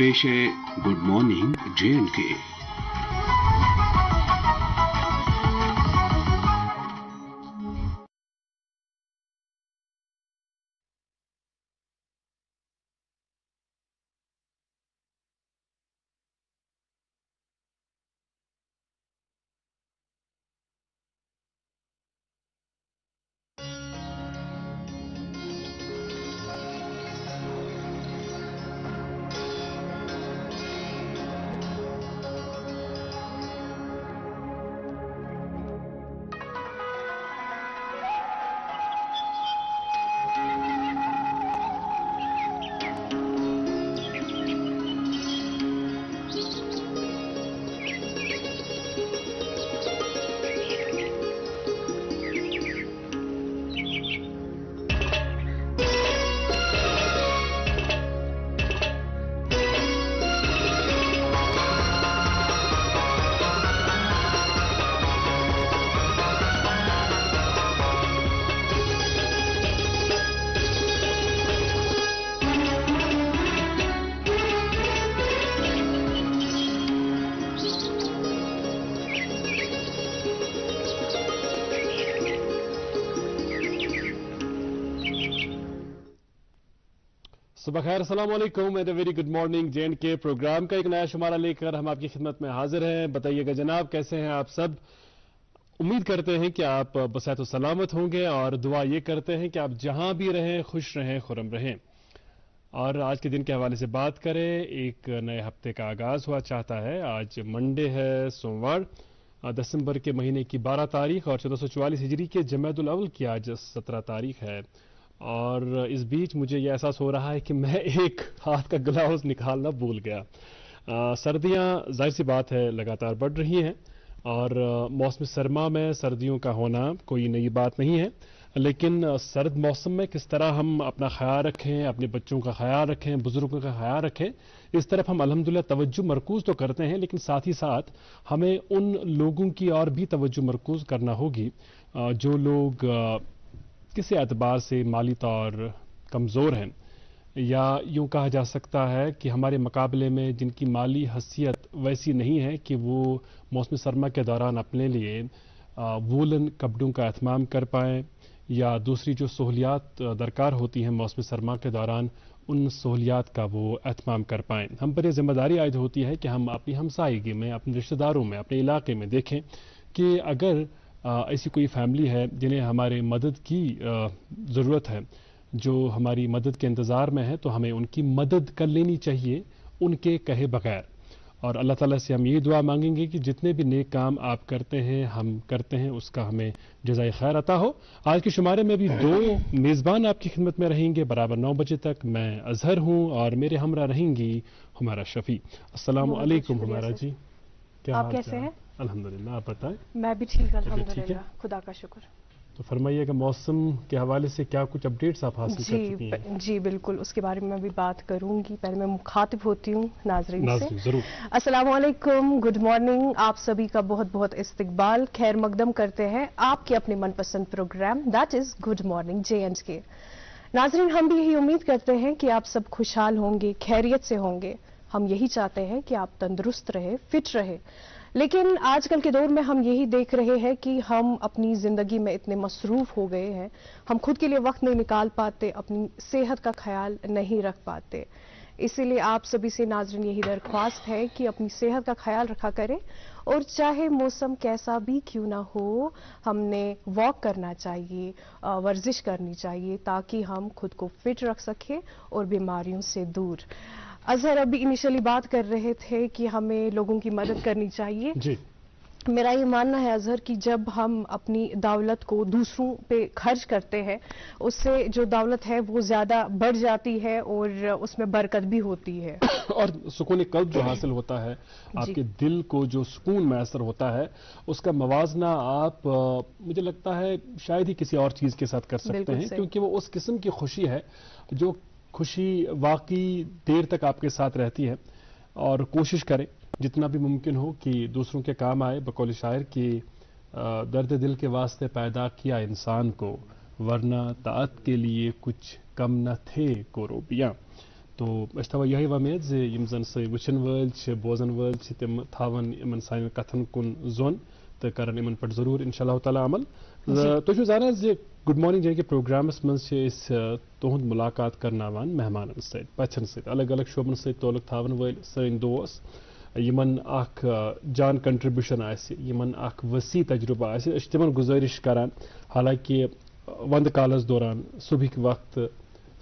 पेश है good morning J&K। सुबह खैर, अस्सलाम वालेकुम and very good morning J&K programme का एक नया शुमारा लेकर हम आपकी खिदमत में हाजिर हैं। बताइएगा जनाब, कैसे हैं आप सब? उम्मीद करते हैं कि आप बसैत व सलामत होंगे और दुआ ये करते हैं कि आप जहां भी रहें खुश रहें, खुरम रहें। और आज के दिन के हवाले से बात करें, एक नए हफ्ते का आगाज हुआ चाहता है। आज मंडे है, सोमवार, दिसंबर के महीने की 12 तारीख और 1444 हिजरी के जमादुल अव्वल की आज 17 तारीख है। और इस बीच मुझे यह एहसास हो रहा है कि मैं एक हाथ का ग्लव्स निकालना भूल गया। सर्दियां जाहिर सी बात है लगातार बढ़ रही हैं और मौसम सरमा में सर्दियों का होना कोई नई बात नहीं है, लेकिन सर्द मौसम में किस तरह हम अपना ख्याल रखें, अपने बच्चों का ख्याल रखें, बुजुर्गों का ख्याल रखें, इस तरफ हम अल्हम्दुलिल्लाह तवज्जो मरकूज तो करते हैं, लेकिन साथ ही साथ हमें उन लोगों की और भी तवज्जो मरकूज करना होगी जो लोग किसी एतबार से माली तौर कमज़ोर हैं, या यूँ कहा जा सकता है कि हमारे मुकाबले में जिनकी माली हैसियत वैसी नहीं है कि वो मौसम सरमा के दौरान अपने लिए वूलन कपड़ों का एहतमाम कर पाएँ, या दूसरी जो सहूलियात दरकार होती हैं मौसम सरमा के दौरान उन सहूलियात का वो एहतमाम कर पाएँ। हम पर यह जिम्मेदारी आयद होती है कि हम अपनी हमसायगी में, अपने रिश्तेदारों में, अपने इलाके में देखें कि अगर ऐसी कोई फैमिली है जिन्हें हमारे मदद की ज़रूरत है, जो हमारी मदद के इंतज़ार में है, तो हमें उनकी मदद कर लेनी चाहिए उनके कहे बगैर। और अल्लाह ताला से हम ये दुआ मांगेंगे कि जितने भी नेक काम आप करते हैं, हम करते हैं, उसका हमें जज़ाए खैर अता हो। आज के शुमारे में भी दो मेज़बान आपकी खिदमत में रहेंगे बराबर 9 बजे तक। मैं अजहर हूँ और मेरे हमरा रहेंगी हुमारा शफी। अस्सलाम वालेकुम हुमारा जी, क्या आप कैसे हैं? अल्हम्दुलिल्लाह, आप बताएं। मैं भी ठीक, अल्हम्दुलिल्लाह, खुदा का शुक्र। तो फरमाइएगा, मौसम के हवाले से क्या कुछ अपडेट्स आप हासिल कर चुकी हैं? जी बिल्कुल, उसके बारे में भी बात करूंगी। पहले मैं मुखातिब होती हूँ नाज़रीन से। जरूर। अस्सलाम वालेकुम, गुड मॉर्निंग। आप सभी का बहुत बहुत इस्तकबाल, खैर मकदम करते हैं आपके अपने मनपसंद programme that is good morning J&K। नाज़रीन, हम भी यही उम्मीद करते हैं कि आप सब खुशहाल होंगे, खैरियत से होंगे। हम यही चाहते हैं कि आप तंदुरुस्त रहे, फिट रहे। लेकिन आजकल के दौर में हम यही देख रहे हैं कि हम अपनी ज़िंदगी में इतने मसरूफ़ हो गए हैं, हम खुद के लिए वक्त नहीं निकाल पाते, अपनी सेहत का ख्याल नहीं रख पाते। इसीलिए आप सभी से नाज़रीन यही दरख्वास्त है कि अपनी सेहत का ख्याल रखा करें, और चाहे मौसम कैसा भी क्यों ना हो, हमने वॉक करना चाहिए, वर्जिश करनी चाहिए, ताकि हम खुद को फिट रख सकें और बीमारियों से दूर। अजहर अभी इनिशियली बात कर रहे थे कि हमें लोगों की मदद करनी चाहिए जी। मेरा ये मानना है अजहर कि जब हम अपनी दौलत को दूसरों पे खर्च करते हैं, उससे जो दौलत है वो ज्यादा बढ़ जाती है और उसमें बरकत भी होती है। और सुकून कल्ब जो हासिल होता है, आपके दिल को जो सुकून मैसर होता है, उसका मवाजना आप मुझे लगता है शायद ही किसी और चीज के साथ कर सकते हैं, क्योंकि वो उस किस्म की खुशी है जो खुशी वाकई देर तक आपके साथ रहती है। और कोशिश करें जितना भी मुमकिन हो कि दूसरों के काम आए। बकौल शायर की दर्द दिल के वास्ते पैदा किया इंसान को, वरना ताअत के लिए कुछ कम न थे कोरोबियाँ। تو أسۍ تھاوو یِہے وۄمید زِ یِم زن سٲنۍ وٕچھن وٲلۍ چھِ بوزن وٲلۍ چھِ تِم تھاون یِمن سانٮ۪ن کتھن کُن زوٚن تہٕ کرن یِمن پٮ۪ٹھ ضروٗر انشاء اللہ تعالیٰ عمل. تُہۍ چھِو زانان زِ گُڈ مارنِنٛگ جے کے پروگرامس منٛز چھِ أسۍ تُہُنٛد مُلاقات کرناوان مہمانن سۭتۍ پژھٮ۪ن سۭتۍ الگ الگ شعبن سۭتۍ تعلق تھاون وٲلۍ سٲنۍ دوس یِمن اکھ جان کنٹربیوٗشن آسہِ یِمن اکھ ؤسیع تجربہٕ آسہِ أسۍ چھِ تِمن گُزٲرِش کران حالانکہِ ونٛدٕ کالس دوران صبحٕکۍ وقتہٕ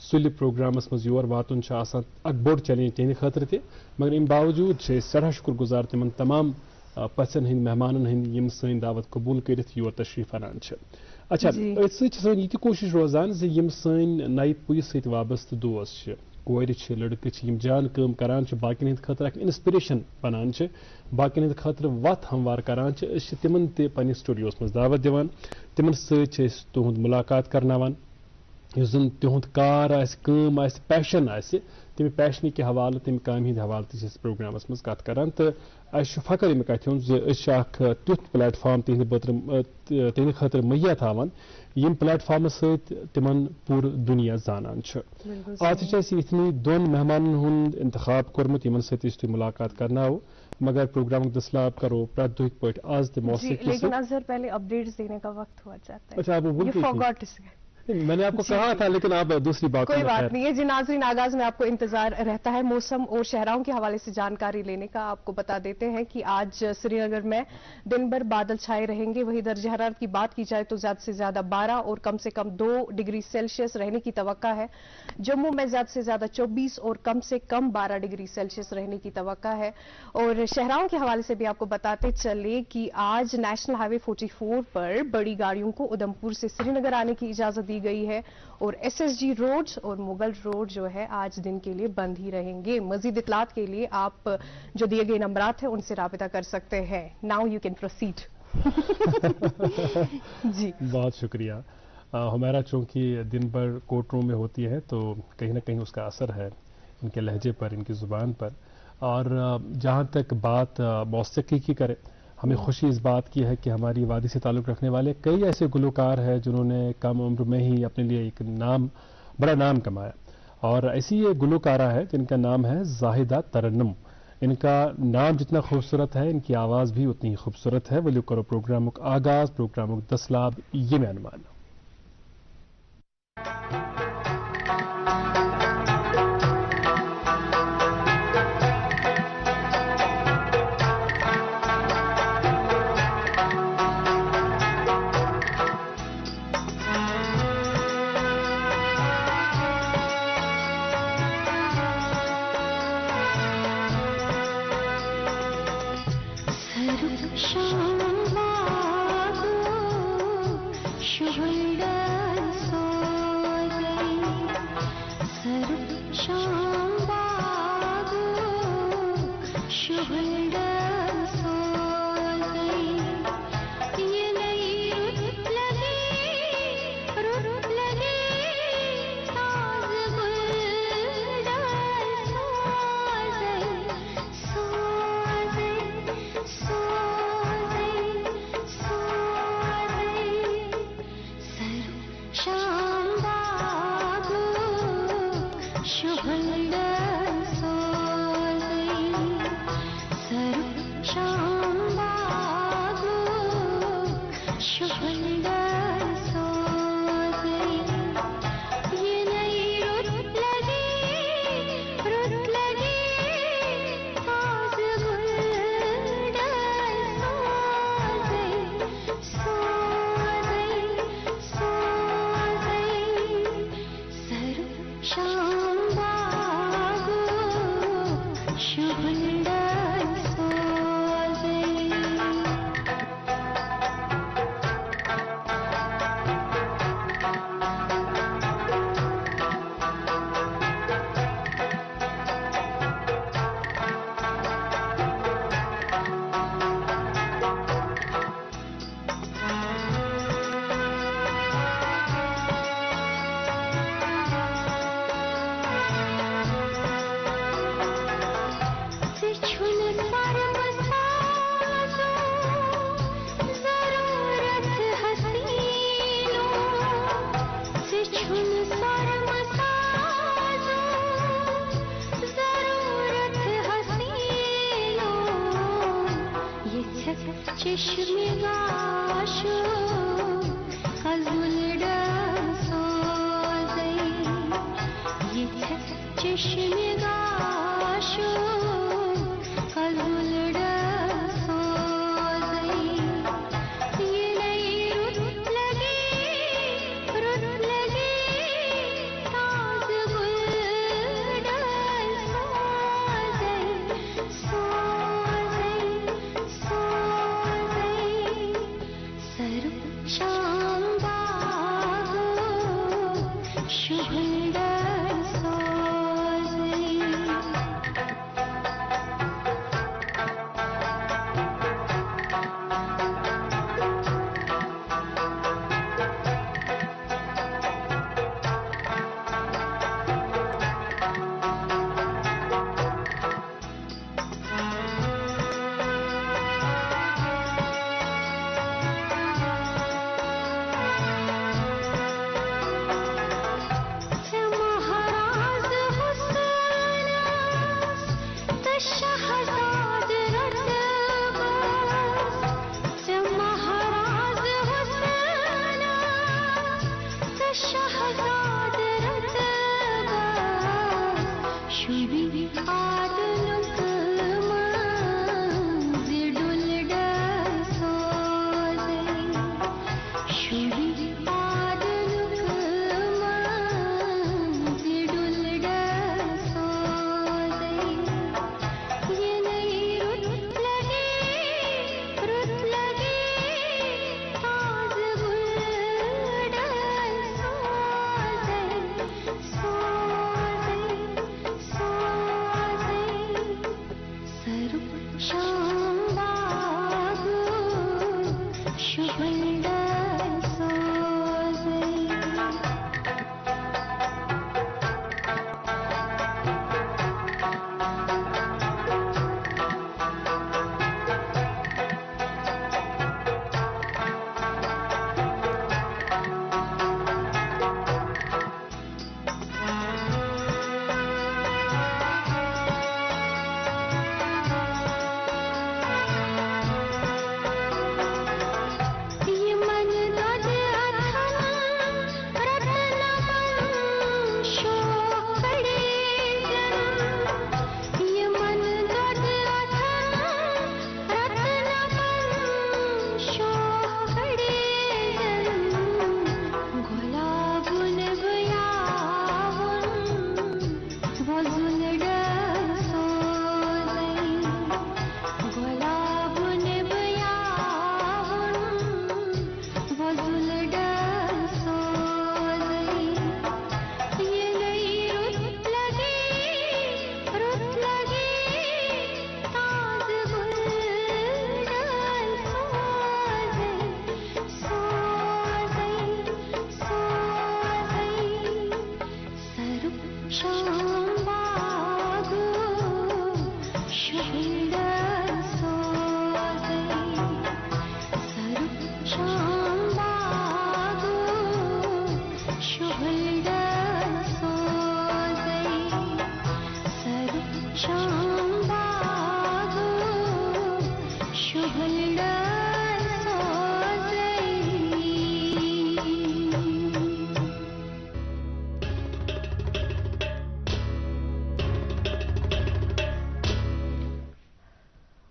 سُلہِ پروگرامس منٛز یور واتُن چھُ آسان اکھ بوٚڑ چیلینج تِہنٛدِ خٲطرٕ تہِ مگر امہِ باوجوٗد چھِ أسۍ سٮ۪ٹھاہ شُکر گُزار تِمن تمام پژھٮ۪ن ہٕنٛدۍ مہمانن ہٕنٛدۍ یِم سٲنۍ دعوت قبوٗل کٔرِتھ یور تشریٖف انان چھِ. اچھا أتھۍ سۭتۍ چھِ سٲنۍ یہِ تہِ کوٗشش روزان زِ یِم سٲنۍ نَیہِ پُیہِ سۭتۍ وابستہٕ دوس چھِ کورِ چھِ لڑکہٕ چھِ یِم جان کٲم کران چھِ باقین ہٕنٛدِ خٲطرٕ اکھ انسپریشن بنان چھِ باقین ہٕنٛدِ خٲطرٕ وتھ ہموار کران چھِ أسۍ چھِ تِمن تہِ پننِس سٹوڈیوس منٛز دعوت دِوان تِمن سۭتۍ چھِ أسۍ تُہُنٛد مُلاقات کرناوان یُس زن تِہُنٛد کار آسہِ کٲم آسہِ پیشن آسہِ تمہِ پیشنٕکہِ حوالہٕ تمہِ کامہِ ہٕنٛدِ حوالہٕ تہِ چھِ أسۍ پروگرامس منٛز کتھ کران تہٕ اسہِ چھُ فخر امہِ کتھِ ہُنٛد زِ أسۍ چھِ اکھ تیُتھ پلیٹ فارم تِہنٛدِ خٲطرٕ مہیا تھاوان ییٚمہِ پلیٹ فارمہٕ سۭتۍ تِمن پوٗرٕ دُنیا زانان چھُ. آز چھِ اَسہِ یِتھنٕے دۄن مہمانن ہُنٛد انتخاب کوٚرمُت یِمن سۭتۍ أسۍ تُہۍ مُلاقات کرناوو مگر پروگرامُک دسلاب کرو پرٛٮ۪تھ دۄہٕکۍ پٲٹھۍ آز تہِ موسیقی لیکن اظہر پہلے اپڈیٹس دینے کا وقت ہوا جاتا ہے. اچھا آپ وہ میں نے آپ کو کہا تھا لیکن آپ دوسری بات کوئی بات نہیں ہے. جی ناظرین آغاز میں آپ کو انتظار رہتا ہے موسم اور شہراؤں کے حوالے سے جانکاری لینے کا. آپ کو بتا دیتے ہیں کہ آج سری نگر میں دن بھر بادل چھائے رہیں گے. وہی درجہ حرارت کی بات کی جائے تو زیادہ سے زیادہ 12 اور کم سے کم 2 ڈگری سیلسیس رہنے کی توقع ہے. جموں میں زیادہ سے زیادہ 24 اور کم سے کم 12 ڈگری سیلسیس رہنے کی توقع ہے. اور شہراؤں کے حوالے سے بھی آپ کو بتاتے چلے کہ آج نیشنل ہائی وے 44 پر بڑی گاڑیوں کو ادھمپور سے سری نگر آنے کی اجازت دی گئی ہے اور ایس ایس جی روڈ اور مغل روڈ جو ہے آج دن کے لیے بند ہی رہیں گے. مزید اطلاعات کے لیے آپ جو دیے گئے نمبرات ہیں ان سے رابطہ کر سکتے ہیں. Now you can proceed. جی بہت شکریہ. ہمارا چونکہ دن بھر کوٹ روم میں ہوتی ہے تو کہیں نہ کہیں اس کا اثر ہے ان کے لہجے پر ان کی زبان پر. اور جہاں تک بات موسیقی کی کرے ہمیں خوشی اس بات کی ہے کہ ہماری وادی سے تعلق رکھنے والے کئی ایسے گلوکار ہیں جنہوں نے کم عمر میں ہی اپنے لیے ایک بڑا نام کمایا اور ایسی یہ گلوکارہ ہے جن کا نام ہے زاہدہ ترنم. ان کا نام جتنا خوبصورت ہے ان کی آواز بھی اتنی ہی خوبصورت ہے. ولیو کرو پروگرامک آغاز پروگرامک دسلاب یہ میں عنوان. چشمگاشو کزولڈسوزی یہ چشمگاشو کزولڈسوزی یہ نئی رت لگی تاز گلڈسوزی سر شام باغو شبھلڈسوزی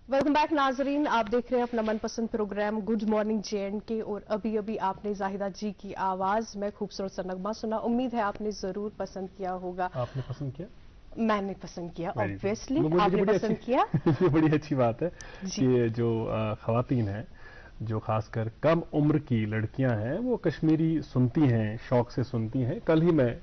ویلکم بیک ناظرین، آپ دیکھ رہے ہیں اپنا من پسند پروگرام گڈ مارننگ JNK اور ابھی آپ نے زاہدہ جی کی آواز میں خوبصورت سا نغمہ سنا. امید ہے آپ نے ضرور پسند کیا ہوگا. آپ نے پسند کیا؟ میں نے پسند کیا obviously. آپ نے پسند کیا؟ یہ بڑی اچھی بات ہے کہ جو خواتین ہیں، جو خاص کر کم عمر کی لڑکیاں ہیں، وہ کشمیری سنتی ہیں، شوق سے سنتی ہیں. کل ہی میں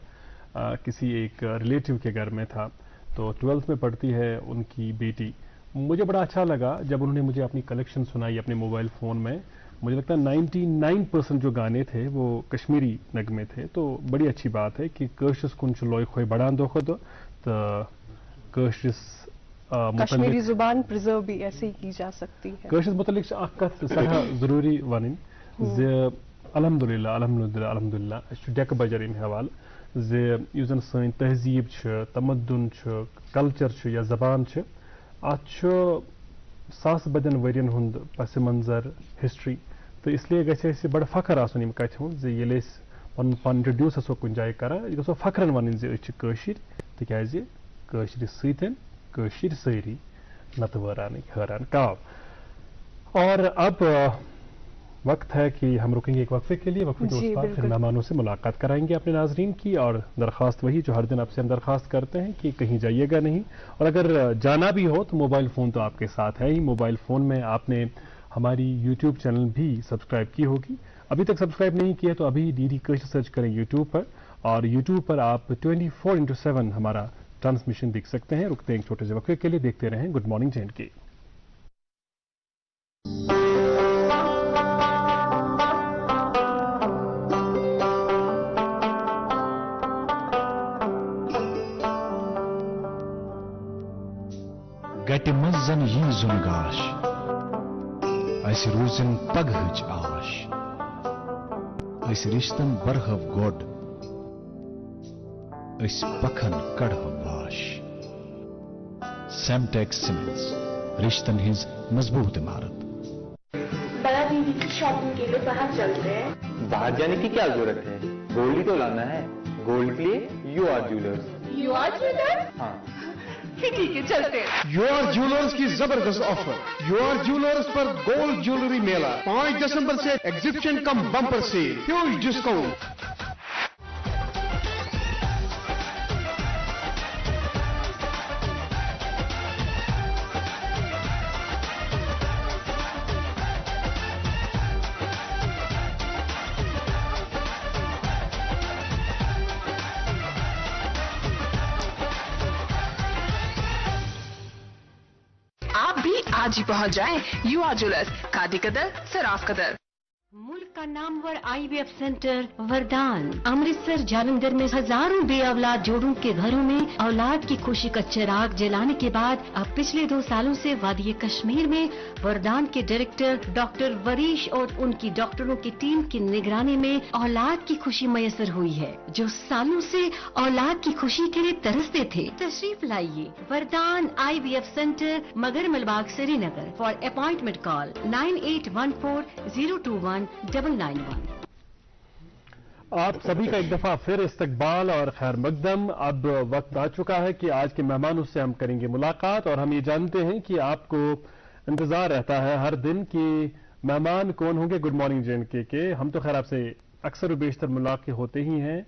کسی ایک ریلیٹیو کے گھر میں تھا، تو 12th میں پڑھتی ہے ان کی بیٹی. مجھے بڑا اچھا لگا جب انہوں نے مجھے اپنی کلیکشن سنائی اپنے موبائل فون میں. مجھے لگتا ہے 99% جو گانے تھے وہ کشمیری نغمے تھے. تو بڑی اچھی بات ہے کہ کٲشرِس کُن چھُ لوے خوے بڑان دۄہ کھۄتہٕ دۄہ تہٕ کٲشرِس کشمیری زبان پرزرو بھی ایسے ہی کی جا سکتی ہے. کٲشرِس متعلق چھِ اکھ کتھ سٮ۪ٹھاہ ضروٗری وَنٕنۍ زِ الحمدللہ الحمدللہ الحمدللہ أسۍ چھُ ڈیکہٕ بجر اَمہِ حوالہٕ زِ یُس زن سٲنۍ تہذیٖب چھِ، تمدُن چھُ، کلچر چھُ یا زبان چھِ، اتھ چھُ सास बदन वरियन हुंद पस मंजर हिस्ट्री तो इसलिए गसे बड़ फखर आसन यम कथ हुंद जे येले पन पन इंट्रोड्यूस असो कुन जाय करा ये गसो फखरन वनन जे अछि कशिर तिकाज कशिर सैतन कशिर सैरी नतवरान खरान काव। और अब वक्त है कि हम रुकेंगे एक वक्फे के लिए, वक्फे के उस पार फिर मेहमानों से मुलाकात कराएंगे अपने नाजरीन की। और दरख्वास्त वही जो हर दिन आपसे हम दरख्वास्त करते हैं कि कहीं जाइएगा नहीं, और अगर जाना भी हो तो मोबाइल फ़ोन तो आपके साथ है ही। मोबाइल फ़ोन में आपने हमारी यूट्यूब चैनल भी सब्सक्राइब की होगी, अभी तक सब्सक्राइब नहीं किया तो अभी डीडी कश सर्च करें यूट्यूब पर, और यूट्यूब पर आप 24/7 हमारा ट्रांसमिशन देख सकते हैं। रुकते हैं एक छोटे से वक्फे के लिए, देखते रहें गुड मॉर्निंग JNK। गटि मंज जन यी जुन गाश अस रोजन पगहच आश अस रिश्तन बरहव गोड अस पखन कड़ह बाश। सेमटेक्स सीमेंट्स रिश्तन हिज मजबूत इमारत। बड़ा दीदी की शॉपिंग के लिए बाहर चलते हैं। बाहर जाने की क्या जरूरत है, गोल्ड ही तो लाना है। गोल्ड के लिए UR ज्वेलर्स। UR jewellers? हाँ, ठीक है चलते हैं। UR ज्वेलर्स की जबरदस्त ऑफर। UR ज्वेलर्स पर गोल्ड ज्वेलरी मेला 5 दिसंबर से एग्जीबिशन कम बम्पर सेल, ह्यूज डिस्काउंट। आप भी आज ही पहुंच जाएं UR ज्वेलर्स, खादी कदर, सराफ कदर। मुल्क का नामवर IVF सेंटर वरदान अमृतसर जालंधर में हजारों बे औलाद जोड़ों के घरों में औलाद की खुशी का चिराग जलाने के बाद अब पिछले 2 सालों से वादी कश्मीर में वरदान के डायरेक्टर डॉक्टर वरीश और उनकी डॉक्टरों की टीम की निगरानी में औलाद की खुशी मयसर हुई है। जो सालों से औलाद की खुशी के लिए तरसते थे, तशरीफ लाइए वरदान IVF centre Magar Malbagh Srinagar. For appointment call 9814-021-991। आप सभी का एक दफा फिर इस्तकबाल और खैर मकदम। अब वक्त आ चुका है कि आज के मेहमानों से हम करेंगे मुलाकात, और हम ये जानते हैं कि आपको इंतजार रहता है हर दिन कि मेहमान कौन होंगे गुड मॉर्निंग JNK के। हम तो खैर आपसे अक्सर बेशतर मुलाकात होते ही हैं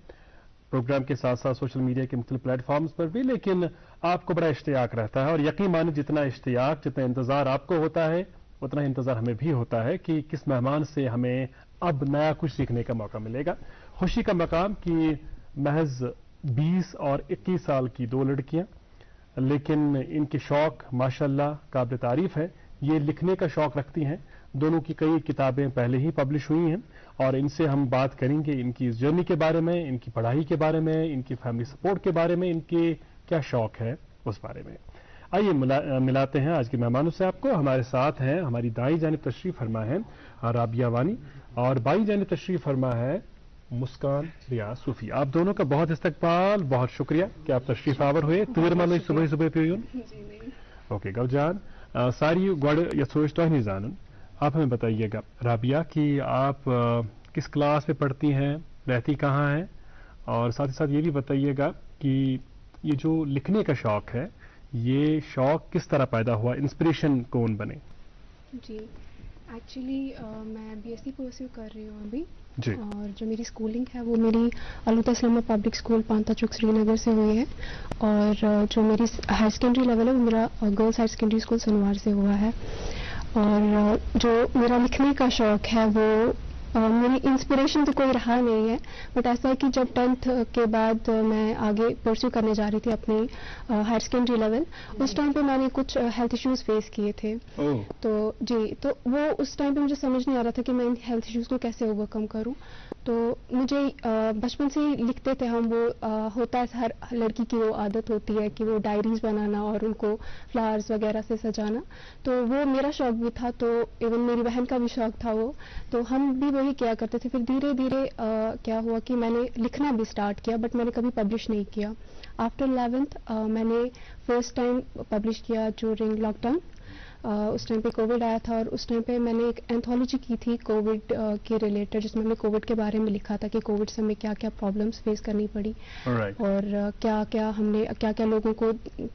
प्रोग्राम के साथ साथ सोशल मीडिया के मुख्तलिफ प्लेटफॉर्म्स पर भी, लेकिन आपको बड़ा इश्तियाक रहता है, और यकीन माने जितना इश्तियाक जितना इंतजार आपको होता है उतना ही इंतजार हमें भी होता है कि किस मेहमान से हमें अब नया कुछ सीखने का मौका मिलेगा। खुशी का मकाम कि महज 20 और 21 साल की 2 लड़कियां, लेकिन इनके शौक माशाल्लाह काबिल तारीफ है। ये लिखने का शौक रखती हैं, दोनों की कई किताबें पहले ही पब्लिश हुई हैं, और इनसे हम बात करेंगे इनकी इस जर्नी के बारे में, इनकी पढ़ाई के बारे में, इनकी फैमिली सपोर्ट के बारे में, इनके क्या शौक है उस बारे में। आइए मिलाते हैं आज के मेहमानों से आपको। हमारे साथ हैं, हमारी दाई जानिब तशरीफ फरमा है राबिया वानी, और बाई जानिब तशरीफ फरमा है मुस्कान रियाज सूफी। आप दोनों का बहुत इस्तकबाल, बहुत शुक्रिया कि आप तशरीफ आवर हुए। तुर मानो सुबह सुबह पे ओके गौजान सारी गड़ यथोश तो नहीं जानन। आप हमें बताइएगा राबिया कि आप किस क्लास में पढ़ती हैं, रहती कहाँ हैं, और साथ ही साथ ये भी बताइएगा कि ये जो लिखने का शौक है, ये शौक किस तरह पैदा हुआ, इंस्पिरेशन कौन बने? जी एक्चुअली मैं BSc परस्यू कर रही हूँ अभी जी। और जो मेरी स्कूलिंग है वो मेरी अलुता इस्लामा पब्लिक स्कूल पांता चौक श्रीनगर से हुई है, और जो मेरी हायर सेकेंडरी लेवल है वो मेरा girls higher secondary school Senuwar से हुआ है। और जो मेरा लिखने का शौक है वो मेरी इंस्पिरेशन तो कोई रहा नहीं है, बट ऐसा है कि जब 10th के बाद मैं आगे परस्यू करने जा रही थी अपनी हायर सेकेंडरी लेवल, उस टाइम पे मैंने कुछ हेल्थ इश्यूज फेस किए थे। तो जी, तो वो उस टाइम पे मुझे समझ नहीं आ रहा था कि मैं इन हेल्थ इश्यूज को कैसे ओवरकम करूं। तो मुझे बचपन से ही लिखते थे हम, वो होता है हर लड़की की वो आदत होती है कि वो डायरीज बनाना और उनको फ्लावर्स वगैरह से सजाना, तो वो मेरा शौक भी था, तो इवन मेरी बहन का भी शौक था वो, तो हम भी वही किया करते थे। फिर धीरे धीरे क्या हुआ कि मैंने लिखना भी स्टार्ट किया, बट मैंने कभी पब्लिश नहीं किया। आफ्टर 11th मैंने फर्स्ट टाइम पब्लिश किया ड्यूरिंग लॉकडाउन। उस टाइम पे कोविड आया था और उस टाइम पे मैंने एक एंथोलॉजी की थी कोविड के रिलेटेड, जिसमें हमने कोविड के बारे में लिखा था कि कोविड से हमें क्या क्या प्रॉब्लम्स फेस करनी पड़ी और क्या क्या लोगों को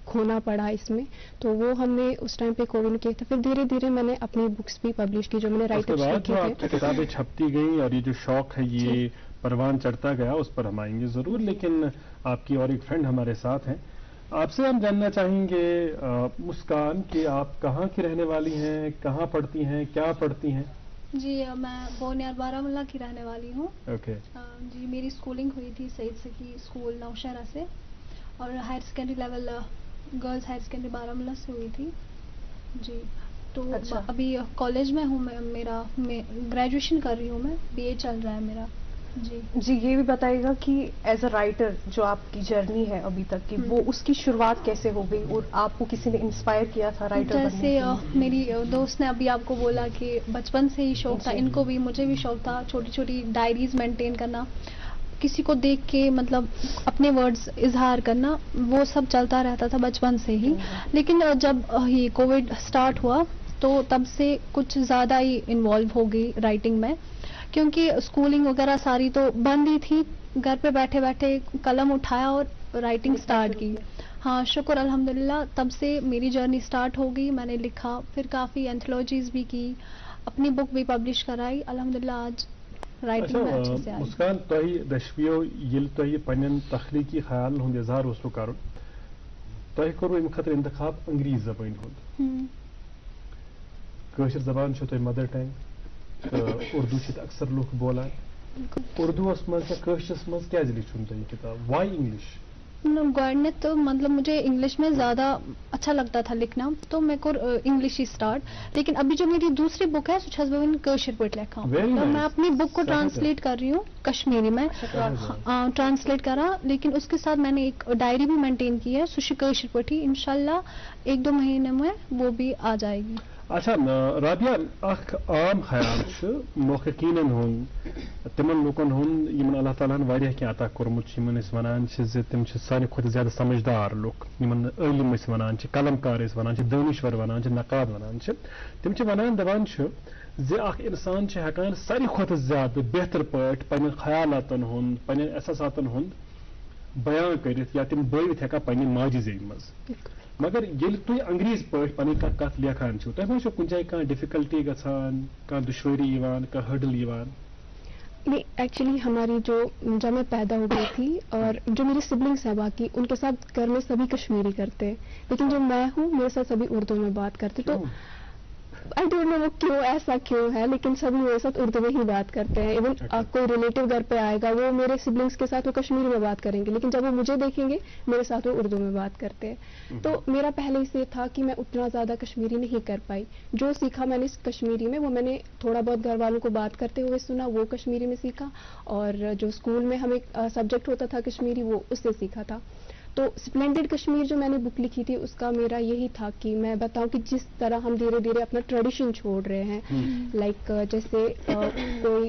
खोना पड़ा इसमें। तो वो हमने उस टाइम पे कोविड में किया था। फिर धीरे धीरे मैंने अपनी बुक्स भी पब्लिश की जो मैंने राइटर्स लिखे थे। किताबें छपती गई और ये जो शौक है ये परवान चढ़ता गया, उस पर हम आएंगे जरूर। लेकिन आपकी और एक फ्रेंड हमारे साथ हैं, आपसे हम जानना चाहेंगे मुस्कान कि आप कहाँ की रहने वाली हैं, कहाँ पढ़ती हैं, क्या पढ़ती हैं? जी मैं बोनियार बारामूला की रहने वाली हूँ। ओके। जी मेरी स्कूलिंग हुई थी सईद सकी स्कूल नौशहरा से और higher secondary level girls higher secondary Baramulla से हुई थी। जी तो अच्छा। अभी कॉलेज में हूँ मैं ग्रेजुएशन कर रही हूँ, मैं बीए चल रहा है मेरा। जी ये भी बताइएगा कि एज अ राइटर जो आपकी जर्नी है अभी तक की, वो उसकी शुरुआत कैसे हो गई और आपको किसी ने इंस्पायर किया था राइटर बनने के लिए? जैसे मेरी दोस्त ने अभी आपको बोला कि बचपन से ही शौक था, इनको भी मुझे भी शौक था छोटी छोटी डायरीज मेंटेन करना, किसी को देख के मतलब अपने वर्ड्स इजहार करना, वो सब चलता रहता था बचपन से ही। लेकिन जब ये कोविड स्टार्ट हुआ तो तब से कुछ ज़्यादा ही इन्वॉल्व हो गई राइटिंग में, क्योंकि स्कूलिंग वगैरह सारी तो बंद ही थी। घर पे बैठे बैठे कलम उठाया और राइटिंग स्टार्ट की। हाँ शुक्र अल्हम्दुलिल्लाह, तब से मेरी जर्नी स्टार्ट हो गई। मैंने लिखा, फिर काफ़ी एंथोलॉजीज भी की, अपनी बुक भी पब्लिश कराई। अल्हम्दुलिल्लाह आज राइटिंग में अच्छे से आई। मुस्कान तोही दशवियो यिल तोही पन्न तख्लीकी ख्याल हुंद इजहार उसलो करुन, तोही करो इम खतर इंतखाब अंग्रेज जबान हुंद। कशर जबान छो तोही मदर टंग, उर्दू छ अक्सर लोग बोलान। उर्दू मज कशरस मज क्या लिखुन तोही किताब, वाई इंग्लिश? गवर्नमेंट तो मतलब मुझे इंग्लिश में ज़्यादा अच्छा लगता था लिखना, तो मेरे को इंग्लिश ही स्टार्ट। लेकिन अभी जो मेरी दूसरी बुक है सुछसबन कशर पट लिखा, तो मैं अपनी बुक को ट्रांसलेट कर रही हूँ कश्मीरी में, ट्रांसलेट करा। लेकिन उसके साथ मैंने एक डायरी भी मेंटेन की है सुश कशर पटी, इंशाल्लाह 1-2 महीने में वो भी आ जाएगी। अच्छा राबिया, अख आम ख्याल मोहकीनन हुंद तिमन लुकन हुंद यमन अल्लाह ताला वारिया के अता कोरमुत यमन इस वनान छ तिम छ सारे खुद ज्यादा समझदार लोग, यमन इल्म इस वनान छ, कलमकार इस वनान छ, दानिश्वर वनान छ, नकाद वनान छ। तिम छ वनान दवान छ जे अख इंसान छ हकान सारी खुद ज्यादा बेहतर पट पन ख्यालातन हुंद पन एहसासातन हुंद बयान करित या तिम बयित हेका पन माजी ज़ेब मज। मगर येल तुई अंग्रेज पट पन कथ लेखान छो, तह मा कुछ जाय डिफिकल्टी गसान, दुश्वारी इवान, हर्डल इवान? नहीं, एक्चुअली हमारी जब मैं पैदा हो गई थी और जो मेरी सिबलिंग्स हैं बाकी, उनके साथ घर में सभी कश्मीरी करते हैं, लेकिन जो मैं हूँ मेरे साथ सभी उर्दू में बात करते। तो आई डोंट नो वो क्यों, ऐसा क्यों है, लेकिन सभी मेरे साथ उर्दू में ही बात करते हैं। इवन कोई रिलेटिव घर पे आएगा, वो मेरे सिबलिंग्स के साथ वो कश्मीरी में बात करेंगे, लेकिन जब वो मुझे देखेंगे मेरे साथ वो उर्दू में बात करते हैं। तो मेरा पहले से था कि मैं उतना ज़्यादा कश्मीरी नहीं कर पाई। जो सीखा मैंने कश्मीरी में वो मैंने थोड़ा बहुत घर वालों को बात करते हुए सुना, वो कश्मीरी में सीखा, और जो स्कूल में हमें सब्जेक्ट होता था कश्मीरी, वो उससे सीखा था। तो स्प्लेंडेड कश्मीर जो मैंने बुक लिखी थी उसका मेरा यही था कि मैं बताऊं कि जिस तरह हम धीरे धीरे अपना ट्रेडिशन छोड़ रहे हैं, लाइक जैसे कोई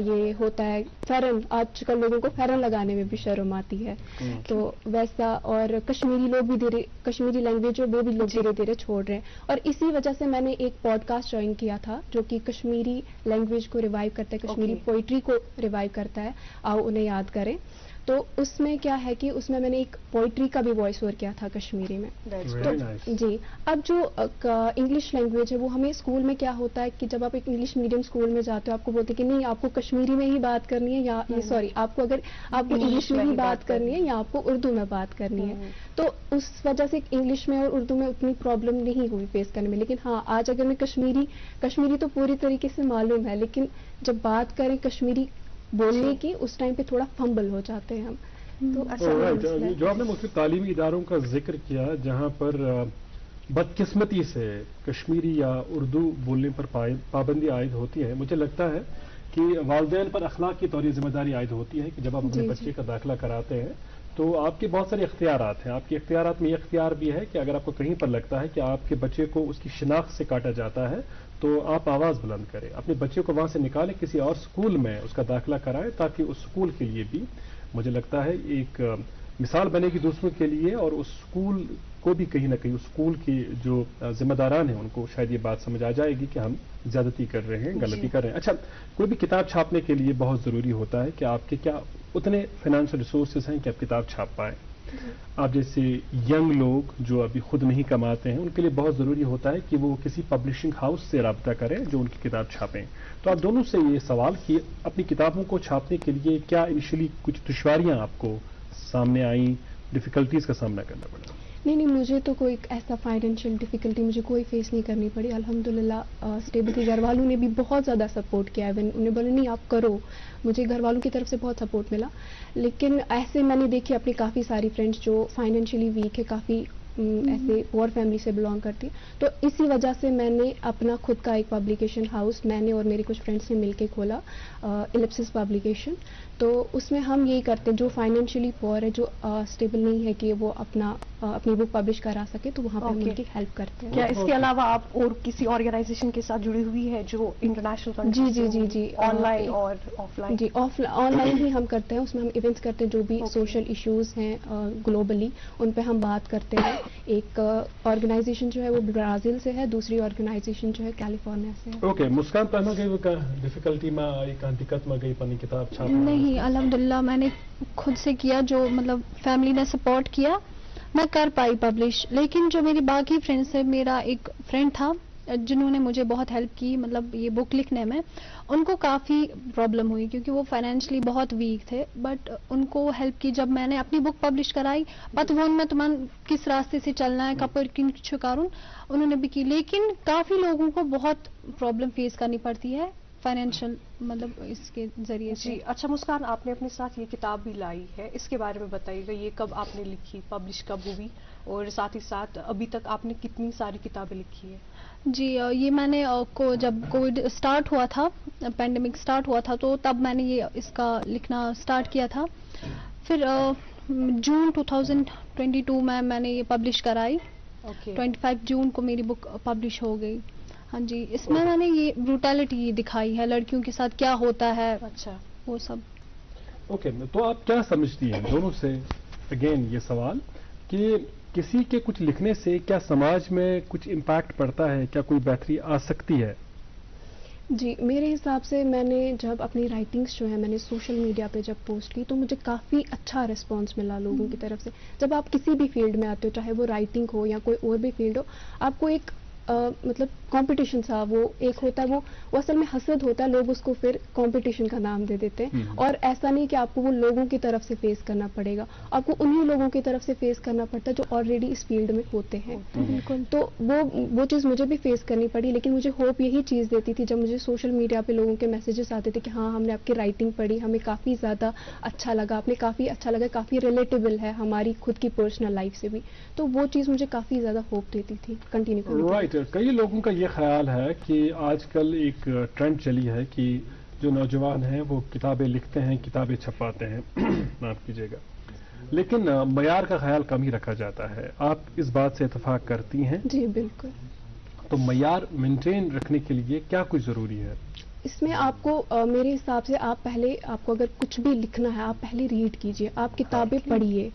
ये होता है फेरन, आजकल लोगों को फेरन लगाने में भी शर्म आती है, तो वैसा, और कश्मीरी लोग भी कश्मीरी लैंग्वेज वो भी लोग धीरे धीरे छोड़ रहे हैं। और इसी वजह से मैंने एक पॉडकास्ट ज्वाइन किया था जो कि कश्मीरी लैंग्वेज को रिवाइव करता है, कश्मीरी पोइट्री को रिवाइव करता है, आओ उन्हें याद करें। तो उसमें क्या है कि उसमें मैंने एक पोइट्री का भी वॉइस ओवर किया था कश्मीरी में। तो जी, अब जो इंग्लिश लैंग्वेज है वो हमें स्कूल में क्या होता है कि जब आप एक इंग्लिश मीडियम स्कूल में जाते हो आपको बोलते हैं कि नहीं आपको कश्मीरी में ही बात करनी है, या सॉरी आपको अगर आपको इंग्लिश में ही बात करनी है या आपको उर्दू में बात करनी है। तो उस वजह से इंग्लिश में और उर्दू में उतनी प्रॉब्लम नहीं हुई फेस करने में। लेकिन हाँ, आज अगर मैं कश्मीरी तो पूरी तरीके से मालूम है, लेकिन जब बात करें कश्मीरी बोलने की उस टाइम पे थोड़ा फंबल हो जाते हैं हम। तो जो आपने मुख्तलिफ तालीमी इदारों का जिक्र किया जहाँ पर बदकिस्मती से कश्मीरी या उर्दू बोलने पर पाबंदी आयद होती है, मुझे लगता है कि वालिदैन पर अखलाक की तौर जिम्मेदारी आयद होती है कि जब आप अपने बच्चे का दाखिला कराते हैं तो आपके बहुत सारे इख्तियारात हैं। आपके इख्तियारात में ये इख्तियार भी है कि अगर आपको कहीं पर लगता है कि आपके बच्चे को उसकी शिनाख्त से काटा जाता है तो आप आवाज़ बुलंद करें, अपने बच्चे को वहाँ से निकालें, किसी और स्कूल में उसका दाखिला कराएं, ताकि उस स्कूल के लिए भी मुझे लगता है एक مثال بنے گی دوسروں کے لیے, اور اس اسکول کو بھی کہیں نہ کہیں اس اسکول کے جو ذمہ داران ہیں ان کو شاید یہ بات سمجھ آ جائے گی کہ ہم زیادتی کر رہے ہیں, غلطی کر رہے ہیں. اچھا, کوئی بھی کتاب چھاپنے کے لیے بہت ضروری ہوتا ہے کہ آپ کے کیا اتنے فائنینشیل ریسورسز ہیں کہ آپ کتاب چھاپ پائیں. آپ جیسے ینگ لوگ جو ابھی خود نہیں کماتے ہیں ان کے لیے بہت ضروری ہوتا ہے کہ وہ کسی پبلشنگ ہاؤس سے رابطہ کریں جو ان کی کتاب چھاپیں. تو آپ دونوں سے یہ سوال کہ اپنی کتابوں کو چھاپنے کے لیے کیا انیشلی کچھ دشواریاں آپ کو سامنے آئیں, ڈیفیکلٹیز کا سامنا کرنا پڑا؟ نہیں, مجھے تو کوئی ایسا فائنینشیل ڈیفیکلٹی مجھے کوئی فیس نہیں کرنی پڑی. الحمدللہ اسٹیبل تھی. گھر والوں نے بھی بہت زیادہ سپورٹ کیا ہے. انہیں بولے نہیں آپ کرو. مجھے گھر والوں کی طرف سے بہت سپورٹ ملا. لیکن ایسے میں نے دیکھی اپنی کافی ساری فرینڈس جو فائنینشیلی ویک ہے, کافی ایسے پور فیملی سے بلانگ کرتی, تو اسی وجہ سے میں نے اپنا خود کا ایک پبلیکیشن ہاؤس میں نے اور میری کچھ فرینڈس نے مل کے کھولا, ایلپسس پبلیکیشن. تو اس میں ہم یہی کرتے ہیں جو فائنینشیلی پور ہے, جو اسٹیبل نہیں ہے کہ وہ اپنی بک پبلش کرا سکے, تو وہاں پہ ہم ان کی ہیلپ کرتے ہیں. کیا اس کے علاوہ آپ اور کسی آرگنائزیشن کے ساتھ جڑی ہوئی ہے جو انٹرنیشنل؟ جی آن لائن اور آف لائن؟ جی, آن لائن ہی ہم کرتے ہیں. اس میں ہم ایونٹس کرتے ہیں جو بھی سوشل ایشوز ہیں گلوبلی ان پہ ہم بات کرتے ہیں. ایک آرگنائزیشن جو ہے وہ برازیل سے ہے, دوسری آرگنائزیشن جو ہے کیلیفورنیا سے ہے. اوکے, مسکان پہنا گئی ڈیفیکلٹی میں آئی, دقت میں گئی پانی کتاب چھاپنے؟ نہیں, الحمدللہ میں نے خود سے کیا, جو مطلب فیملی نے سپورٹ کیا, میں کر پائی پبلش. لیکن جو میری باقی فرینڈس ہیں, میرا ایک فرینڈ تھا جنہوں نے مجھے بہت ہیلپ کی مطلب یہ بک لکھنے میں, ان کو کافی پرابلم ہوئی کیونکہ وہ فائنینشلی بہت ویک تھے. بٹ ان کو ہیلپ کی جب میں نے اپنی بک پبلش کرائی, پتہ وہ میں تمہیں کس راستے سے چلنا ہے, کپڑ کن چھکارون, انہوں نے بھی کی. لیکن کافی لوگوں کو بہت پرابلم فیس کرنی پڑتی ہے فائنینشیل مطلب اس کے ذریعے سے. جی اچھا, مسکان آپ نے اپنے ساتھ یہ کتاب بھی لائی ہے, اس کے بارے میں بتائیے گا. یہ کب آپ نے لکھی, پبلش کب ہوئی, اور ساتھ ہی ساتھ ابھی تک آپ نے کتنی ساری کتابیں لکھی ہیں؟ جی, یہ میں نے جب کووڈ اسٹارٹ ہوا تھا, پینڈیمک اسٹارٹ ہوا تھا, تو تب میں نے یہ اس کا لکھنا اسٹارٹ کیا تھا. پھر جون 2022 میں نے یہ پبلش کرائی. 25 جون کو میری بک پبلش ہو گئی. ہاں جی, اس میں میں نے یہ بروٹیلٹی دکھائی ہے, لڑکیوں کے ساتھ کیا ہوتا ہے, اچھا وہ سب. اوکے, تو آپ کیا سمجھتی ہیں دونوں سے اگین یہ سوال کہ کسی کے کچھ لکھنے سے کیا سماج میں کچھ امپیکٹ پڑتا ہے, کیا کوئی بہتری آ سکتی ہے؟ جی, میرے حساب سے میں نے جب اپنی رائٹنگس جو ہے میں نے سوشل میڈیا پہ جب پوسٹ کی تو مجھے کافی اچھا رسپانس ملا لوگوں کی طرف سے. جب آپ کسی بھی فیلڈ میں آتے ہو, چاہے وہ رائٹنگ ہو یا کوئی اور بھی فیلڈ ہو, آپ کو ایک مطلب کمپٹیشن سا وہ ایک ہوتا ہے, وہ اصل میں حسد ہوتا ہے, لوگ اس کو پھر کمپٹیشن کا نام دے دیتے ہیں. اور ایسا نہیں کہ آپ کو وہ لوگوں کی طرف سے فیس کرنا پڑے گا, آپ کو انہی لوگوں کی طرف سے فیس کرنا پڑتا ہے جو آلریڈی اس فیلڈ میں ہوتے ہیں. تو وہ چیز مجھے بھی فیس کرنی پڑی, لیکن مجھے ہوپ یہی چیز دیتی تھی جب مجھے سوشل میڈیا پہ لوگوں کے میسیجز آتے تھے کہ ہاں ہم نے آپ کی رائٹنگ پڑھی, ہمیں کافی زیادہ اچھا لگا, آپ نے کافی اچھا لگا, کافی ریلیٹیبل ہے ہماری خود کی پرسنل لائف سے بھی. تو وہ چیز مجھے کافی زیادہ ہوپ دیتی تھی کنٹینیو کرنے. رائٹ, کئی لوگوں کا یہ خیال ہے کہ آج کل ایک ٹرینڈ چلی ہے کہ جو نوجوان ہیں وہ کتابیں لکھتے ہیں, کتابیں چھپاتے ہیں, معاف کیجیے گا, لیکن معیار کا خیال کم ہی رکھا جاتا ہے. آپ اس بات سے اتفاق کرتی ہیں؟ جی بالکل. تو معیار مینٹین رکھنے کے لیے کیا کچھ ضروری ہے؟ اس میں آپ کو میرے حساب سے آپ کو اگر کچھ بھی لکھنا ہے آپ پہلے ریڈ کیجئے, آپ کتابیں پڑھیے.